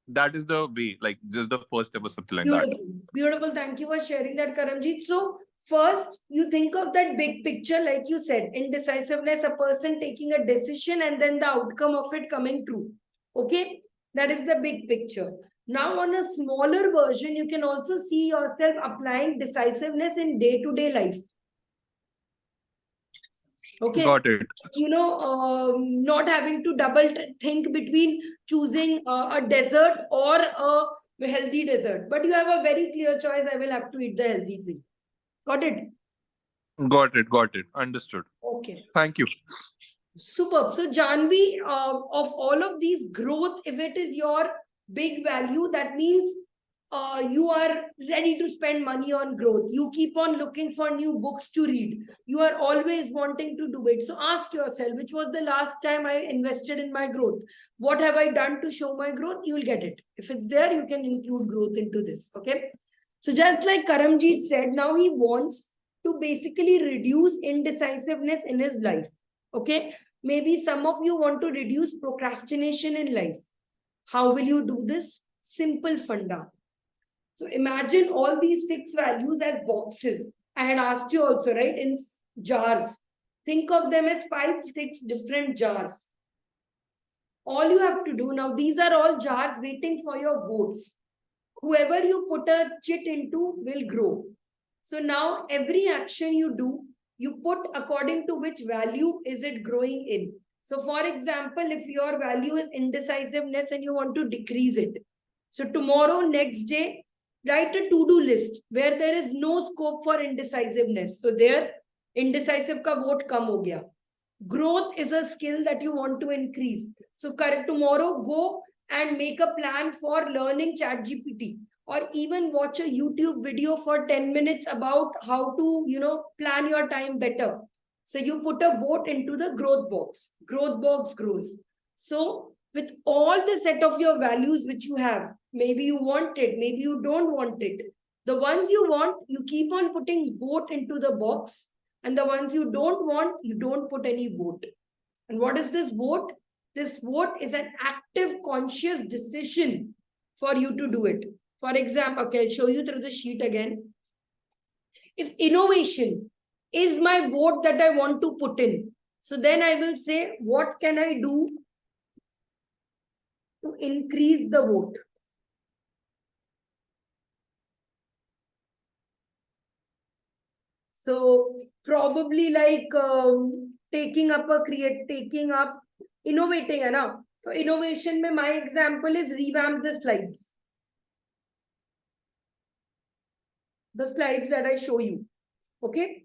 that is the way, like just the first step or something like that. Beautiful. Thank you for sharing that, Karamjeet. So first, you think of that big picture, like you said, indecisiveness, a person taking a decision and then the outcome of it coming true. Okay, that is the big picture. Now, on a smaller version, you can also see yourself applying decisiveness in day-to-day life. Okay. Got it. You know, not having to double think between choosing a dessert or a healthy dessert, but you have a very clear choice. I will have to eat the healthy thing. Got it? Got it. Understood. Okay. Thank you. Superb. So Janvi, of all of these growth, if it is your big value, that means you are ready to spend money on growth. You keep on looking for new books to read. You are always wanting to do it. So ask yourself, which was the last time I invested in my growth? What have I done to show my growth? You will get it. If it's there, you can include growth into this. Okay. So just like Karamjeet said, now he wants to basically reduce indecisiveness in his life. Okay. Maybe some of you want to reduce procrastination in life. How will you do this? Simple funda. So imagine all these 6 values as boxes. I had asked you also, right? In jars. Think of them as 5, 6 different jars. All you have to do now, these are all jars waiting for your votes. Whoever you put a chit into will grow. So now every action you do, you put according to which value is it growing in. So for example, if your value is indecisiveness and you want to decrease it. So tomorrow, next day, write a to-do list where there is no scope for indecisiveness. So there, indecisive ka vote kam ho gaya. Growth is a skill that you want to increase. So tomorrow, go and make a plan for learning ChatGPT, or even watch a YouTube video for 10 minutes about how to, plan your time better. So you put a vote into the growth box. Growth box grows. So with all the set of your values which you have, maybe you want it, maybe you don't want it. The ones you want, you keep on putting vote into the box. And the ones you don't want, you don't put any vote. And what is this vote? This vote is an active, conscious decision for you to do it. For example, okay, I'll show you through the sheet again. If innovation is my vote that I want to put in, so then I will say, what can I do to increase the vote? So probably like taking up innovating, है ना? So innovation में my example is revamp the slides. The slides that I show you. Okay.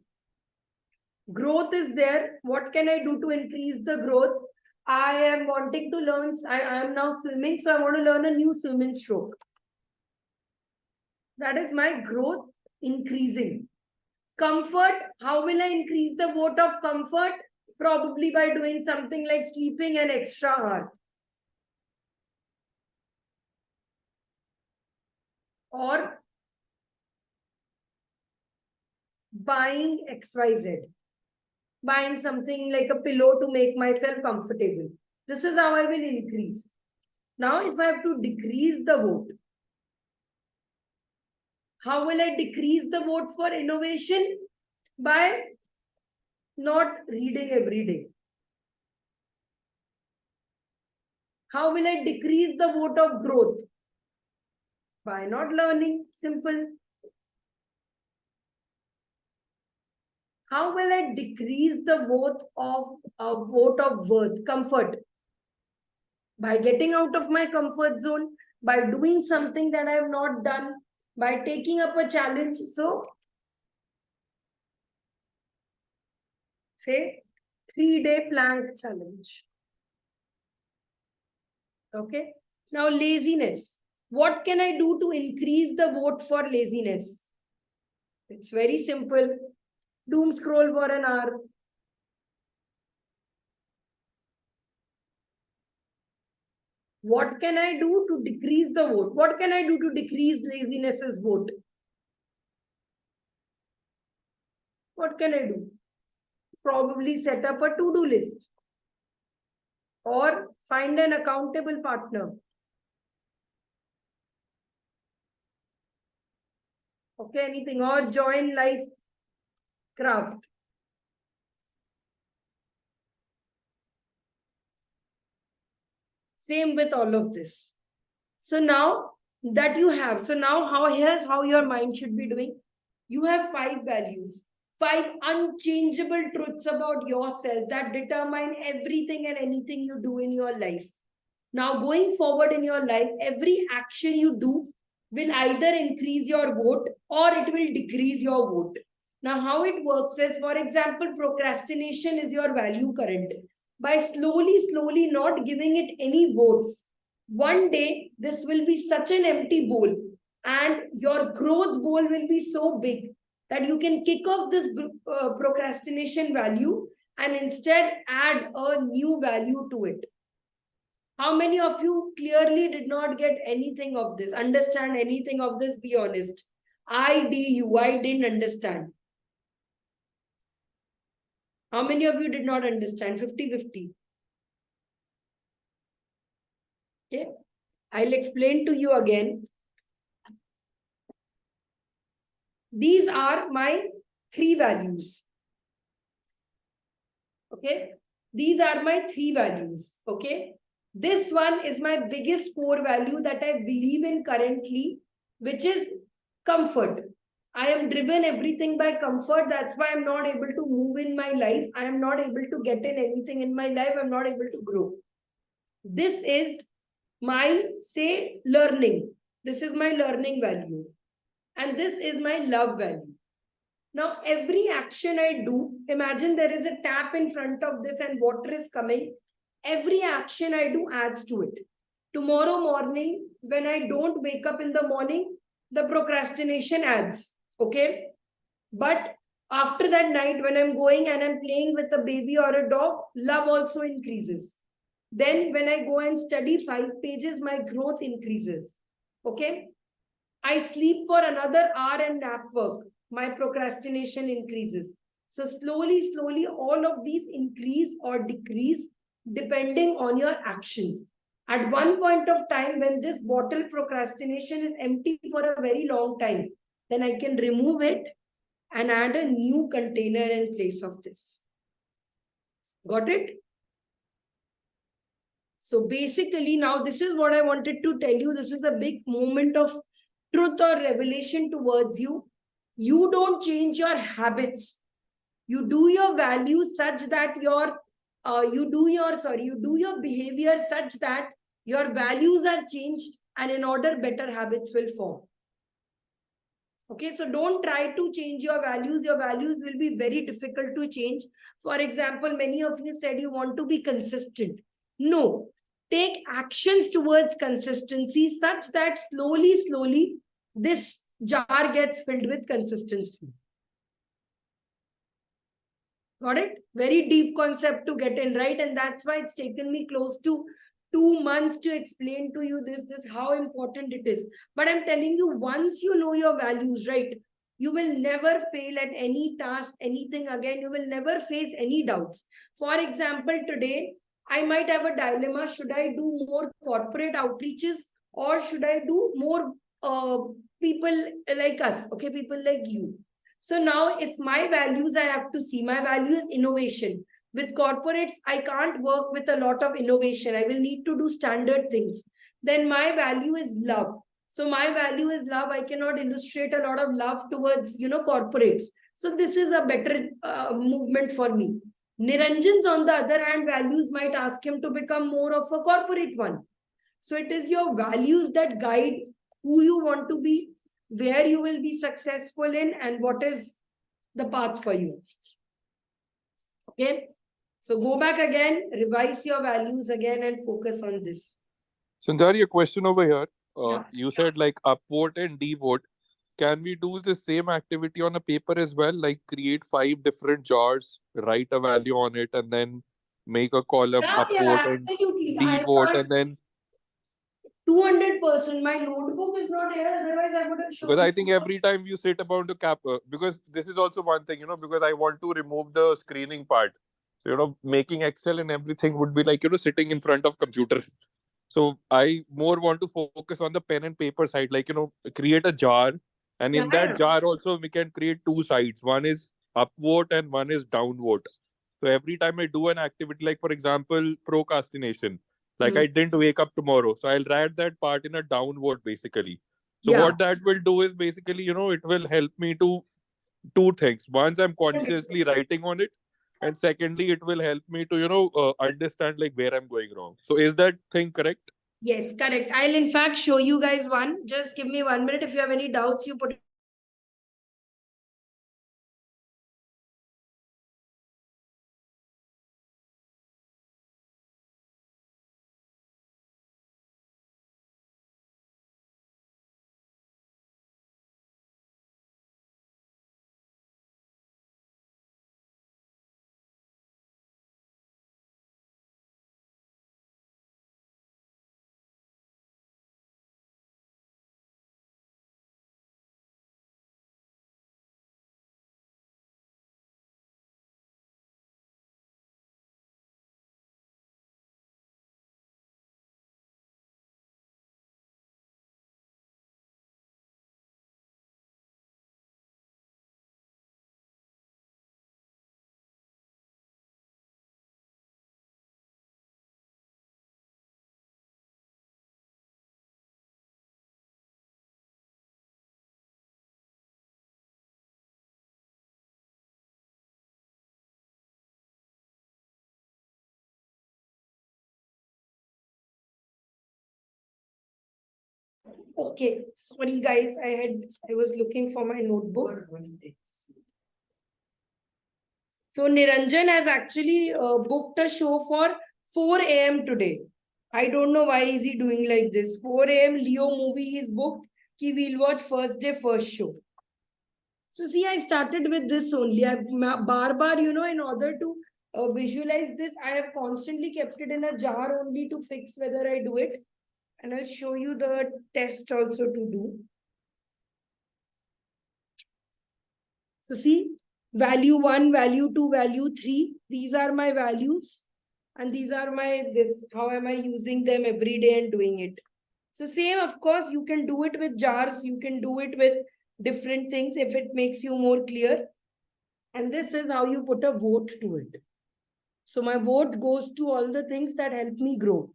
Growth is there. What can I do to increase the growth? I am wanting to learn. I am now swimming, so I want to learn a new swimming stroke. That is my growth increasing. Comfort, how will I increase the vote of comfort? Probably by doing something like sleeping an extra hour. Or buying XYZ. Buying something like a pillow to make myself comfortable. This is how I will increase. Now, if I have to decrease the vote, how will I decrease the vote for innovation? By not reading every day. How will I decrease the vote of growth? By not learning. Simple. How will I decrease the vote of worth, comfort? By getting out of my comfort zone, by doing something that I have not done, by taking up a challenge. So, say 3-day plank challenge. Okay. Now, laziness. What can I do to increase the vote for laziness? It's very simple. Doom scroll for an hour. What can I do to decrease the vote? What can I do to decrease laziness's vote? What can I do? Probably set up a to-do list. Or find an accountable partner. Okay, anything. Or join life craft. Same with all of this. So now that you have, here's how your mind should be doing. You have 5 values, 5 unchangeable truths about yourself that determine everything and anything you do in your life. Now, going forward in your life, every action you do will either increase your vote or it will decrease your vote. Now, how it works is, for example, procrastination is your value current. By slowly not giving it any votes, one day this will be such an empty bowl and your growth bowl will be so big that you can kick off this procrastination value and instead add a new value to it. How many of you clearly did not get anything of this, understand anything of this? Be honest. I didn't understand. How many of you did not understand? 50-50. Okay. I'll explain to you again. These are my 3 values. Okay. These are my 3 values. Okay. This one is my biggest core value that I believe in currently, which is comfort. I am driven everything by comfort. That's why I'm not able to move in my life. I am not able to get in anything in my life. I'm not able to grow. This is my, say, learning. This is my learning value. And this is my love value. Now, every action I do, imagine there is a tap in front of this and water is coming. Every action I do adds to it. Tomorrow morning, when I don't wake up in the morning, the procrastination adds. Okay. But after that night, when I'm going and I'm playing with a baby or a dog, love also increases. Then when I go and study 5 pages, my growth increases. Okay. I sleep for another hour and nap work. My procrastination increases. So slowly, slowly, all of these increase or decrease depending on your actions. At one point of time, when this bottle procrastination is empty for a very long time, then I can remove it and add a new container in place of this. Got it? So basically, now this is what I wanted to tell you. This is a big moment of truth or revelation towards you. You don't change your habits. You do your values such that you do your behavior such that your values are changed, and in order better habits will form. Okay, so don't try to change your values. Your values will be very difficult to change. For example, many of you said you want to be consistent. No, take actions towards consistency such that slowly, slowly, this jar gets filled with consistency. Got it? Very deep concept to get in, right? And that's why it's taken me close to 2 months to explain to you this how important it is. But I'm telling you, once you know your values, right, you will never fail at any task, anything again. You will never face any doubts. For example, today, I might have a dilemma. Should I do more corporate outreaches or should I do more people like us? Okay, people like you. So now if my values, I have to see, my value is innovation. With corporates, I can't work with a lot of innovation. I will need to do standard things. Then my value is love. So my value is love. I cannot illustrate a lot of love towards, corporates. So this is a better movement for me. Niranjan's, on the other hand, values might ask him to become more of a corporate one. So it is your values that guide who you want to be, where you will be successful in, and what is the path for you. Okay. So go back again, revise your values again and focus on this. Sundari, a question over here. Yeah. You said like upvote and devote. Can we do the same activity on a paper as well? Like create 5 different jars, write a value on it, and then make a column upvote and absolutely. devote, and then 200%. My notebook is not here, otherwise I would have shown because I you. think every time you sit about the cap, because this is also one thing, because I want to remove the screening part. So, making Excel and everything would be like, sitting in front of computer. So I more want to focus on the pen and paper side, like, create a jar. And in that jar also, we can create 2 sides. One is upvote and one is downvote. So every time I do an activity, like for example, procrastination, like I didn't wake up tomorrow. So I'll write that part in a downvote basically. So what that will do is basically, it will help me to 2 things. Once I'm consciously writing on it. And secondly, it will help me to, understand like where I'm going wrong. So is that thing correct? Yes, correct. I'll in fact show you guys one. Just give me 1 minute. If you have any doubts, you put Okay, sorry guys, I was looking for my notebook. So Niranjan has actually booked a show for 4 a.m. today. I don't know why is he doing like this. 4 a.m. Leo movie is booked. Ki we'll watch first day, first show. So see, I started with this only. Bar, in order to visualize this, I have constantly kept it in a jar only to fix whether I do it. And I'll show you the test also to do. So see, value 1, value 2, value 3. These are my values. And these are how am I using them every day and doing it. So same, of course, you can do it with jars. You can do it with different things if it makes you more clear. And this is how you put a vote to it. So my vote goes to all the things that help me grow.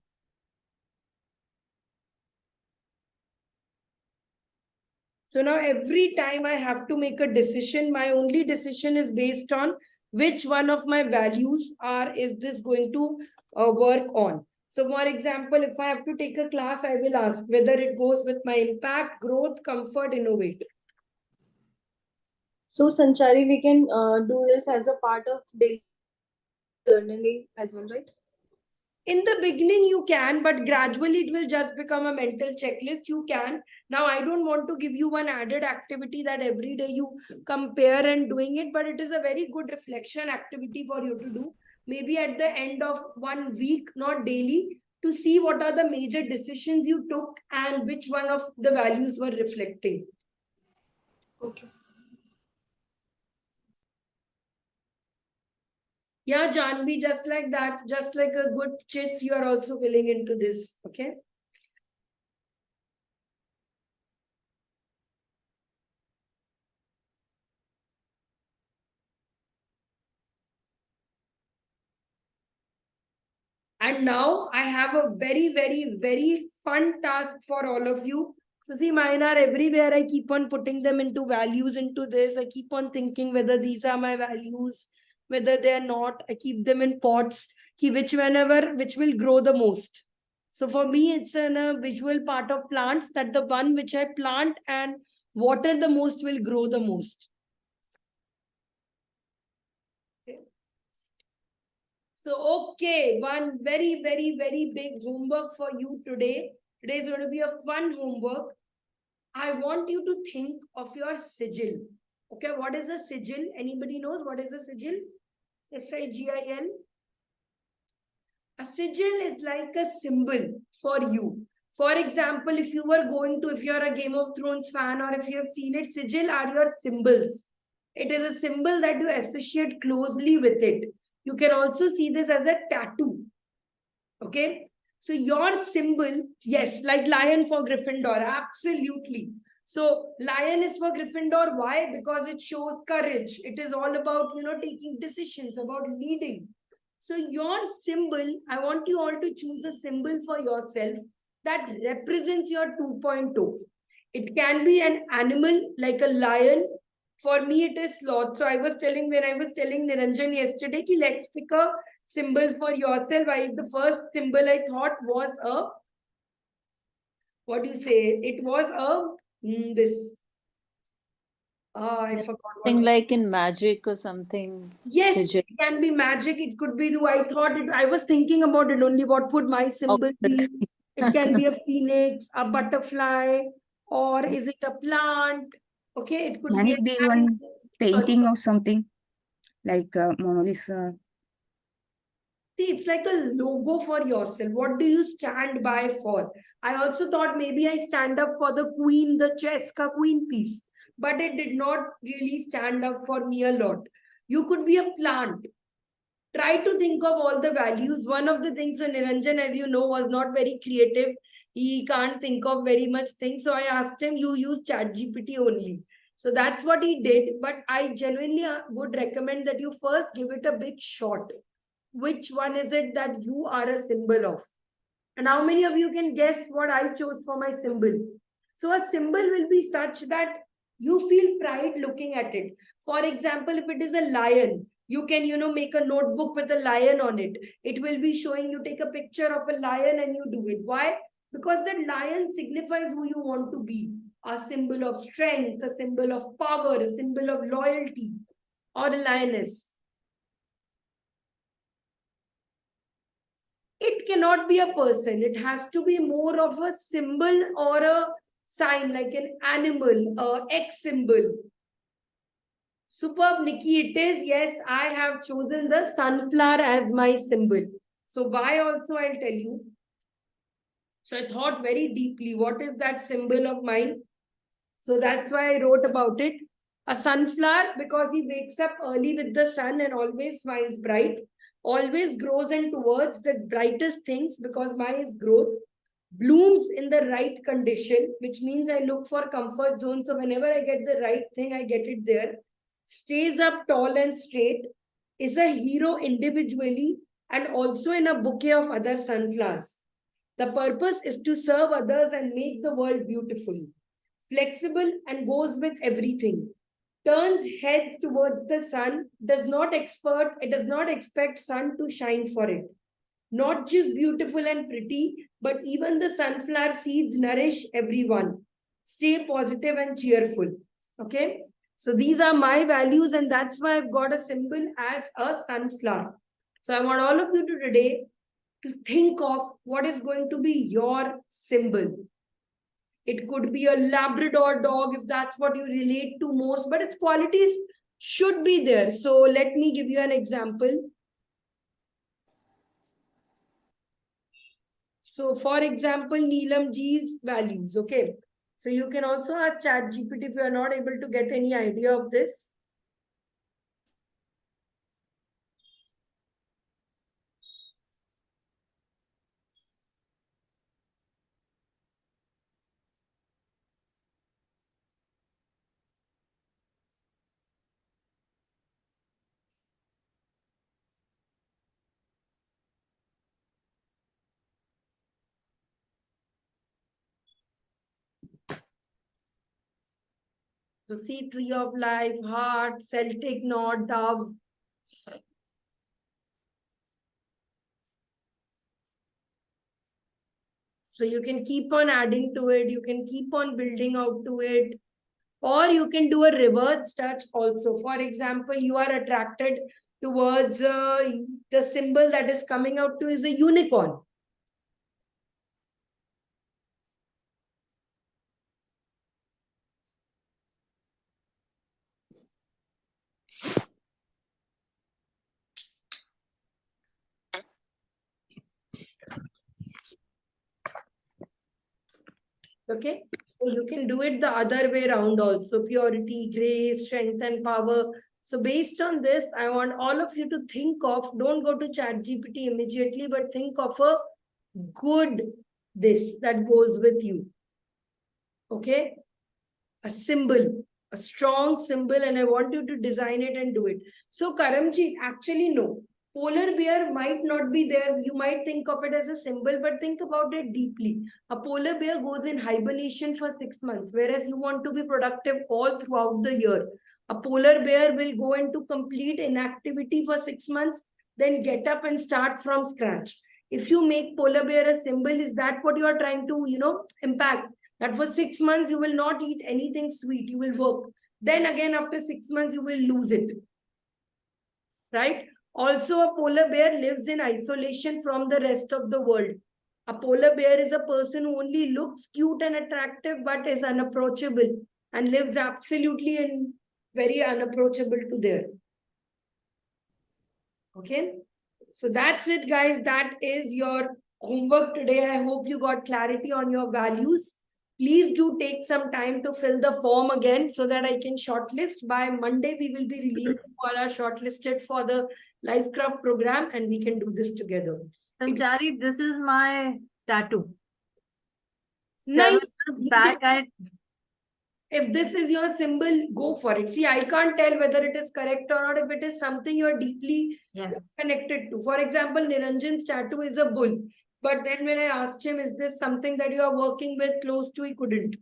So now every time I have to make a decision, my only decision is based on which one of my values is this going to work on. So for example, if I have to take a class, I will ask whether it goes with my impact, growth, comfort, innovate. So Sanchari, we can do this as a part of daily journaling as well, right? In the beginning, you can, but gradually it will just become a mental checklist. You can. Now, I don't want to give you one added activity that every day you compare and doing it, but it is a very good reflection activity for you to do. Maybe at the end of 1 week, not daily, to see what are the major decisions you took and which one of the values were reflecting. Okay. Yeah, Janvi, just like that, just like a good chits, you are also filling into this, okay? And now I have a very, very, very fun task for all of you. So see, mine are everywhere. I keep on putting them into values into this. I keep on thinking whether these are my values, whether they are not. I keep them in pots, which will grow the most. So for me, it's a visual part of plants that the one which I plant and water the most will grow the most. So, okay, one very, very, very big homework for you today. Today is going to be a fun homework. I want you to think of your sigil. Okay, what is a sigil? Anybody knows what is a sigil? S-I-G-I-L. A sigil is like a symbol for you. For example, if you're a Game of Thrones fan or if you have seen it, sigil are your symbols. It is a symbol that you associate closely with it. You can also see this as a tattoo. Okay. So your symbol, yes, like lion for Gryffindor, absolutely. So lion is for Gryffindor. Why? Because it shows courage. It is all about, taking decisions, about leading. So your symbol, I want you all to choose a symbol for yourself that represents your 2.0. It can be an animal like a lion. For me, it is sloth. So when I was telling Niranjan yesterday, let's pick a symbol for yourself. The first symbol I thought was what do you say? It was this. I forgot. Something like in magic or something. Yes, Sigil. it can be magic. It could be. I was thinking about it only. What would my symbol be? It can be a phoenix, a butterfly, or is it a plant? Okay, it could Can be it be one painting or something like Mona Lisa? See, it's like a logo for yourself. What do you stand by for? I also thought maybe I stand up for the queen, the chess ka queen piece, but it did not really stand up for me a lot. You could be a plant. Try to think of all the values. One of the things, so Niranjan, as you know, was not very creative. He can't think of very much things. So I asked him, you use ChatGPT only. So that's what he did. But I genuinely would recommend that you first give it a big shot. Which one is it that you are a symbol of? And how many of you can guess what I chose for my symbol? So a symbol will be such that you feel pride looking at it. For example, if it is a lion, you can, make a notebook with a lion on it. It will be showing you take a picture of a lion and you do it. Why? because the lion signifies who you want to be. A symbol of strength, a symbol of power, a symbol of loyalty, or a lioness. It cannot be a person. It has to be more of a symbol or a sign, like an animal, a X symbol. Superb, Nikki, it is. Yes, I have chosen the sunflower as my symbol. So why also I'll tell you. So I thought very deeply, what is that symbol of mine? So that's why I wrote about it. A sunflower, because he wakes up early with the sun and always smiles bright, always grows in towards the brightest things because by his growth, blooms in the right condition, which means I look for comfort zone. So whenever I get the right thing, I get it there. Stays up tall and straight, is a hero individually and also in a bouquet of other sunflowers. The purpose is to serve others and make the world beautiful. Flexible and goes with everything. Turns heads towards the sun, does not expect sun to shine for it. Not just beautiful and pretty, but even the sunflower seeds nourish everyone. Stay positive and cheerful. Okay. So these are my values, and that's why I've got a symbol as a sunflower. So I want all of you to today to think of what is going to be your symbol. It could be a Labrador dog if that's what you relate to most, but its qualities should be there. So let me give you an example. So for example, Neelam Ji's values, okay. So you can also ask ChatGPT if you are not able to get any idea of this. So see tree of life, heart, Celtic knot, dove. So you can keep on adding to it. You can keep on building out to it. Or you can do a reverse touch also. For example, you are attracted towards the symbol that is coming out to is a unicorn. Okay, so you can do it the other way around also. Purity, grace, strength and power. So based on this, I want all of you to think of, don't go to ChatGPT immediately, but think of a good this that goes with you. Okay, a symbol, a strong symbol, and I want you to design it and do it. So Karamji, actually no. Polar bear might not be there. You might think of it as a symbol, but think about it deeply. A polar bear goes in hibernation for 6 months, whereas you want to be productive all throughout the year. A polar bear will go into complete inactivity for 6 months, then get up and start from scratch. If you make polar bear a symbol, is that what you are trying to, impact? That for 6 months, you will not eat anything sweet. You will work. Then again, after 6 months, you will lose it. Right? Also, a polar bear lives in isolation from the rest of the world. A polar bear is a person who only looks cute and attractive, but is unapproachable and lives absolutely in very unapproachable to there. Okay. So that's it, guys. That is your homework today. I hope you got clarity on your values. Please do take some time to fill the form again so that I can shortlist. By Monday, we will be releasing all our shortlisted for the LifeCraft program, and we can do this together. Sanchari, this is my tattoo. Nice. 7 years back, if this is your symbol, go for it. See, I can't tell whether it is correct or not if it is something you're deeply connected to. For example, Niranjan's tattoo is a bull. But then when I asked him, is this something that you are working with close to, he couldn't.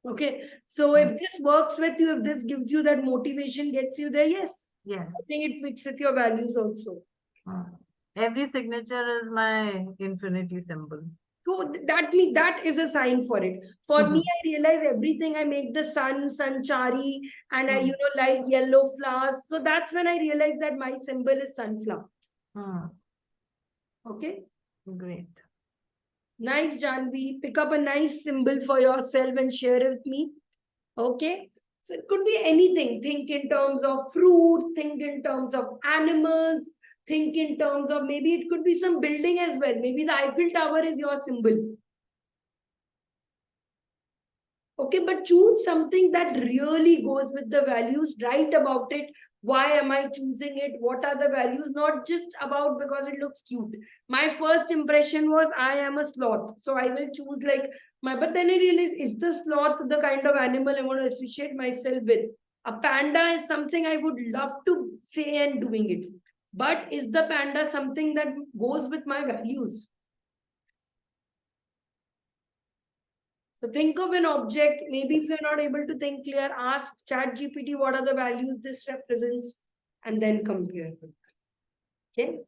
Okay. So if this works with you, if this gives you that motivation, gets you there, yes. Yes. I think it fits with your values also. Every signature is my infinity symbol. So that is a sign for it. For me, I realize everything I make the sun, sanchari, and I, like yellow flowers. So that's when I realize that my symbol is sunflower. Okay. Great. Nice, Janvi. Pick up a nice symbol for yourself and share it with me. Okay. So it could be anything. Think in terms of fruits, think in terms of animals, think in terms of maybe it could be some building as well. Maybe the Eiffel Tower is your symbol. Okay, but choose something that really goes with the values. Write about it. Why am I choosing it? What are the values? Not just about because it looks cute. My first impression was I am a sloth. So I will choose like but then I realized, is the sloth the kind of animal I want to associate myself with? A panda is something I would love to say and doing it. But is the panda something that goes with my values? So think of an object. Maybe if you're not able to think clear, ask ChatGPT what are the values this represents and then compare. Okay.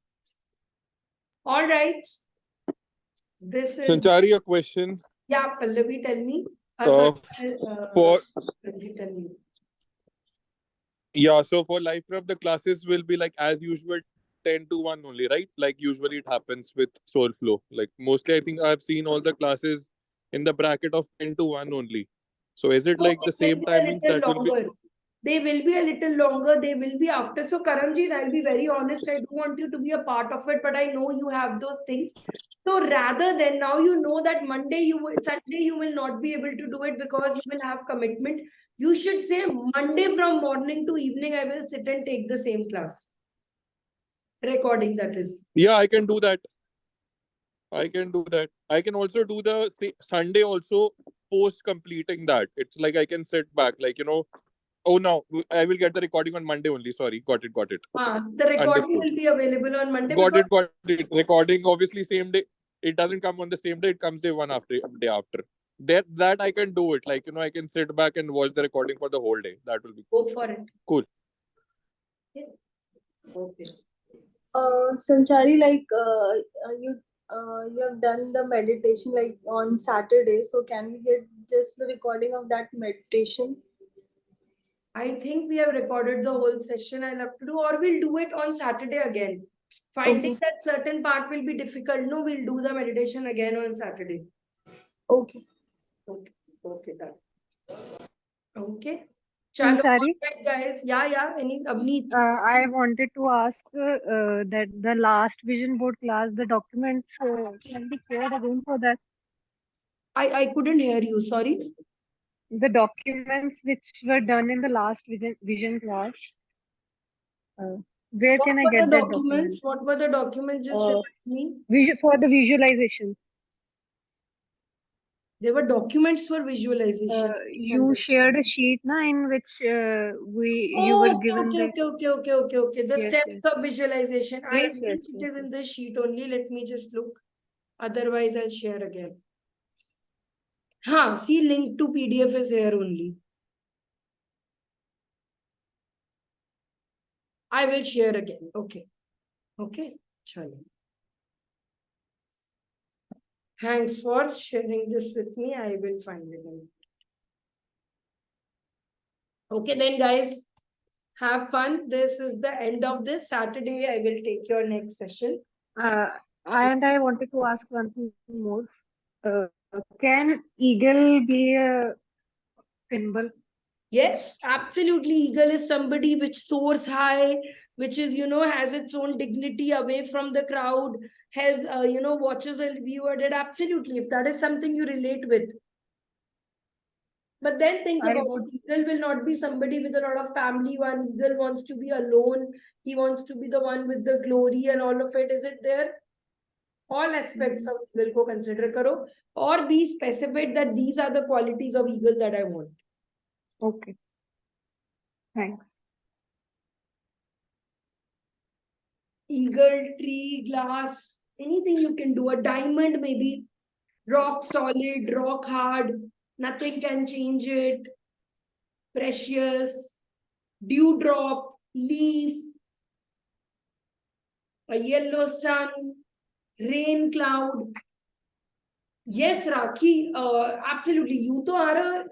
All right. This is... Sanchari, a question. Yeah, Pallavi, tell me. Yeah, so for life prep, the classes will be like as usual 10 to 1 only, right? Like usually it happens with Soulflow. Like mostly I think I've seen all the classes in the bracket of 10 to 1 only. So is it like the same timings that will be? They will be a little longer. They will be after. So Karamjit, I'll be very honest. I do want you to be a part of it, but I know you have those things. So rather than now, you know that Sunday you will not be able to do it because you will have commitment. You should say Monday from morning to evening, I will sit and take the same class. Recording, that is. Yeah, I can do that. I can do that. I can also do the Sunday also post completing that. It's like I can sit back, like, oh no, I will get the recording on Monday only. Sorry, got it. The recording will be available on Monday. Got it. Recording obviously same day. It doesn't come on the same day. It comes day after. That I can do it. Like, I can sit back and watch the recording for the whole day. That will be Go for it. Cool. Okay. Sanchari, like you have done the meditation like on Saturday. So can we get just the recording of that meditation? I think we have recorded the whole session. I'll have to do, or we'll do it on Saturday again. Finding that certain part will be difficult. No, we'll do the meditation again on Saturday. Okay. Okay, done. Okay. I'm Chalo, sorry. right, guys. Yeah. Avneet. I wanted to ask that the last vision board class, the documents can be shared again for that. I couldn't hear you. Sorry. The documents which were done in the last vision class. Where can I get that document? What were the documents? Just remind me. For the visualization. There were documents for visualization. You shared a sheet in which you were given Okay. The steps of visualization. I think Yes. it is in the sheet only. Let me just look. Otherwise, I'll share again. See, link to PDF is here only. I will share again. Okay. Chalo. Thanks for sharing this with me. I will find it. Okay, then guys, have fun. This is the end of this. Saturday, I will take your next session. And I wanted to ask one thing more. Can eagle be a symbol? Yes, absolutely. Eagle is somebody which soars high, which is, has its own dignity away from the crowd, watches a viewer. That absolutely, if that is something you relate with. But then think about it. Eagle will not be somebody with a lot of family. One eagle wants to be alone. He wants to be the one with the glory and all of it. Is it there? All aspects of eagle ko consider karo, or be specified that these are the qualities of eagle that I want. Okay. Thanks. Eagle, tree, glass, anything you can do. A diamond maybe. Rock solid, rock hard. Nothing can change it. Precious. Dewdrop, leaf. A yellow sun. Rain cloud. Yes, Rakhi, absolutely. You to are a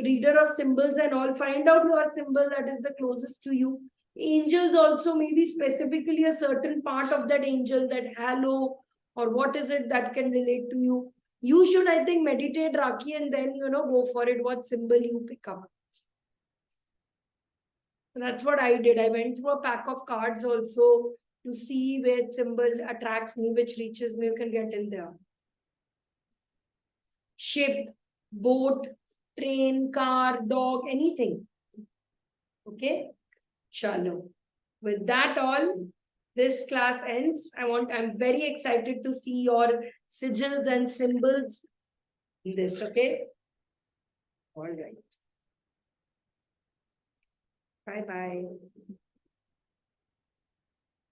reader of symbols and all. Find out your symbol that is the closest to you. Angels also, maybe specifically a certain part of that angel, that halo, or what is it that can relate to you. You should, I think, meditate, Rakhi, and then, go for it, what symbol you pick up. That's what I did. I went through a pack of cards also to see which symbol attracts me, which reaches me. You can get in there. Ship, boat, train, car, dog, anything. Okay? Chalo. With that all, this class ends. I'm very excited to see your sigils and symbols in this, okay? All right. Bye-bye.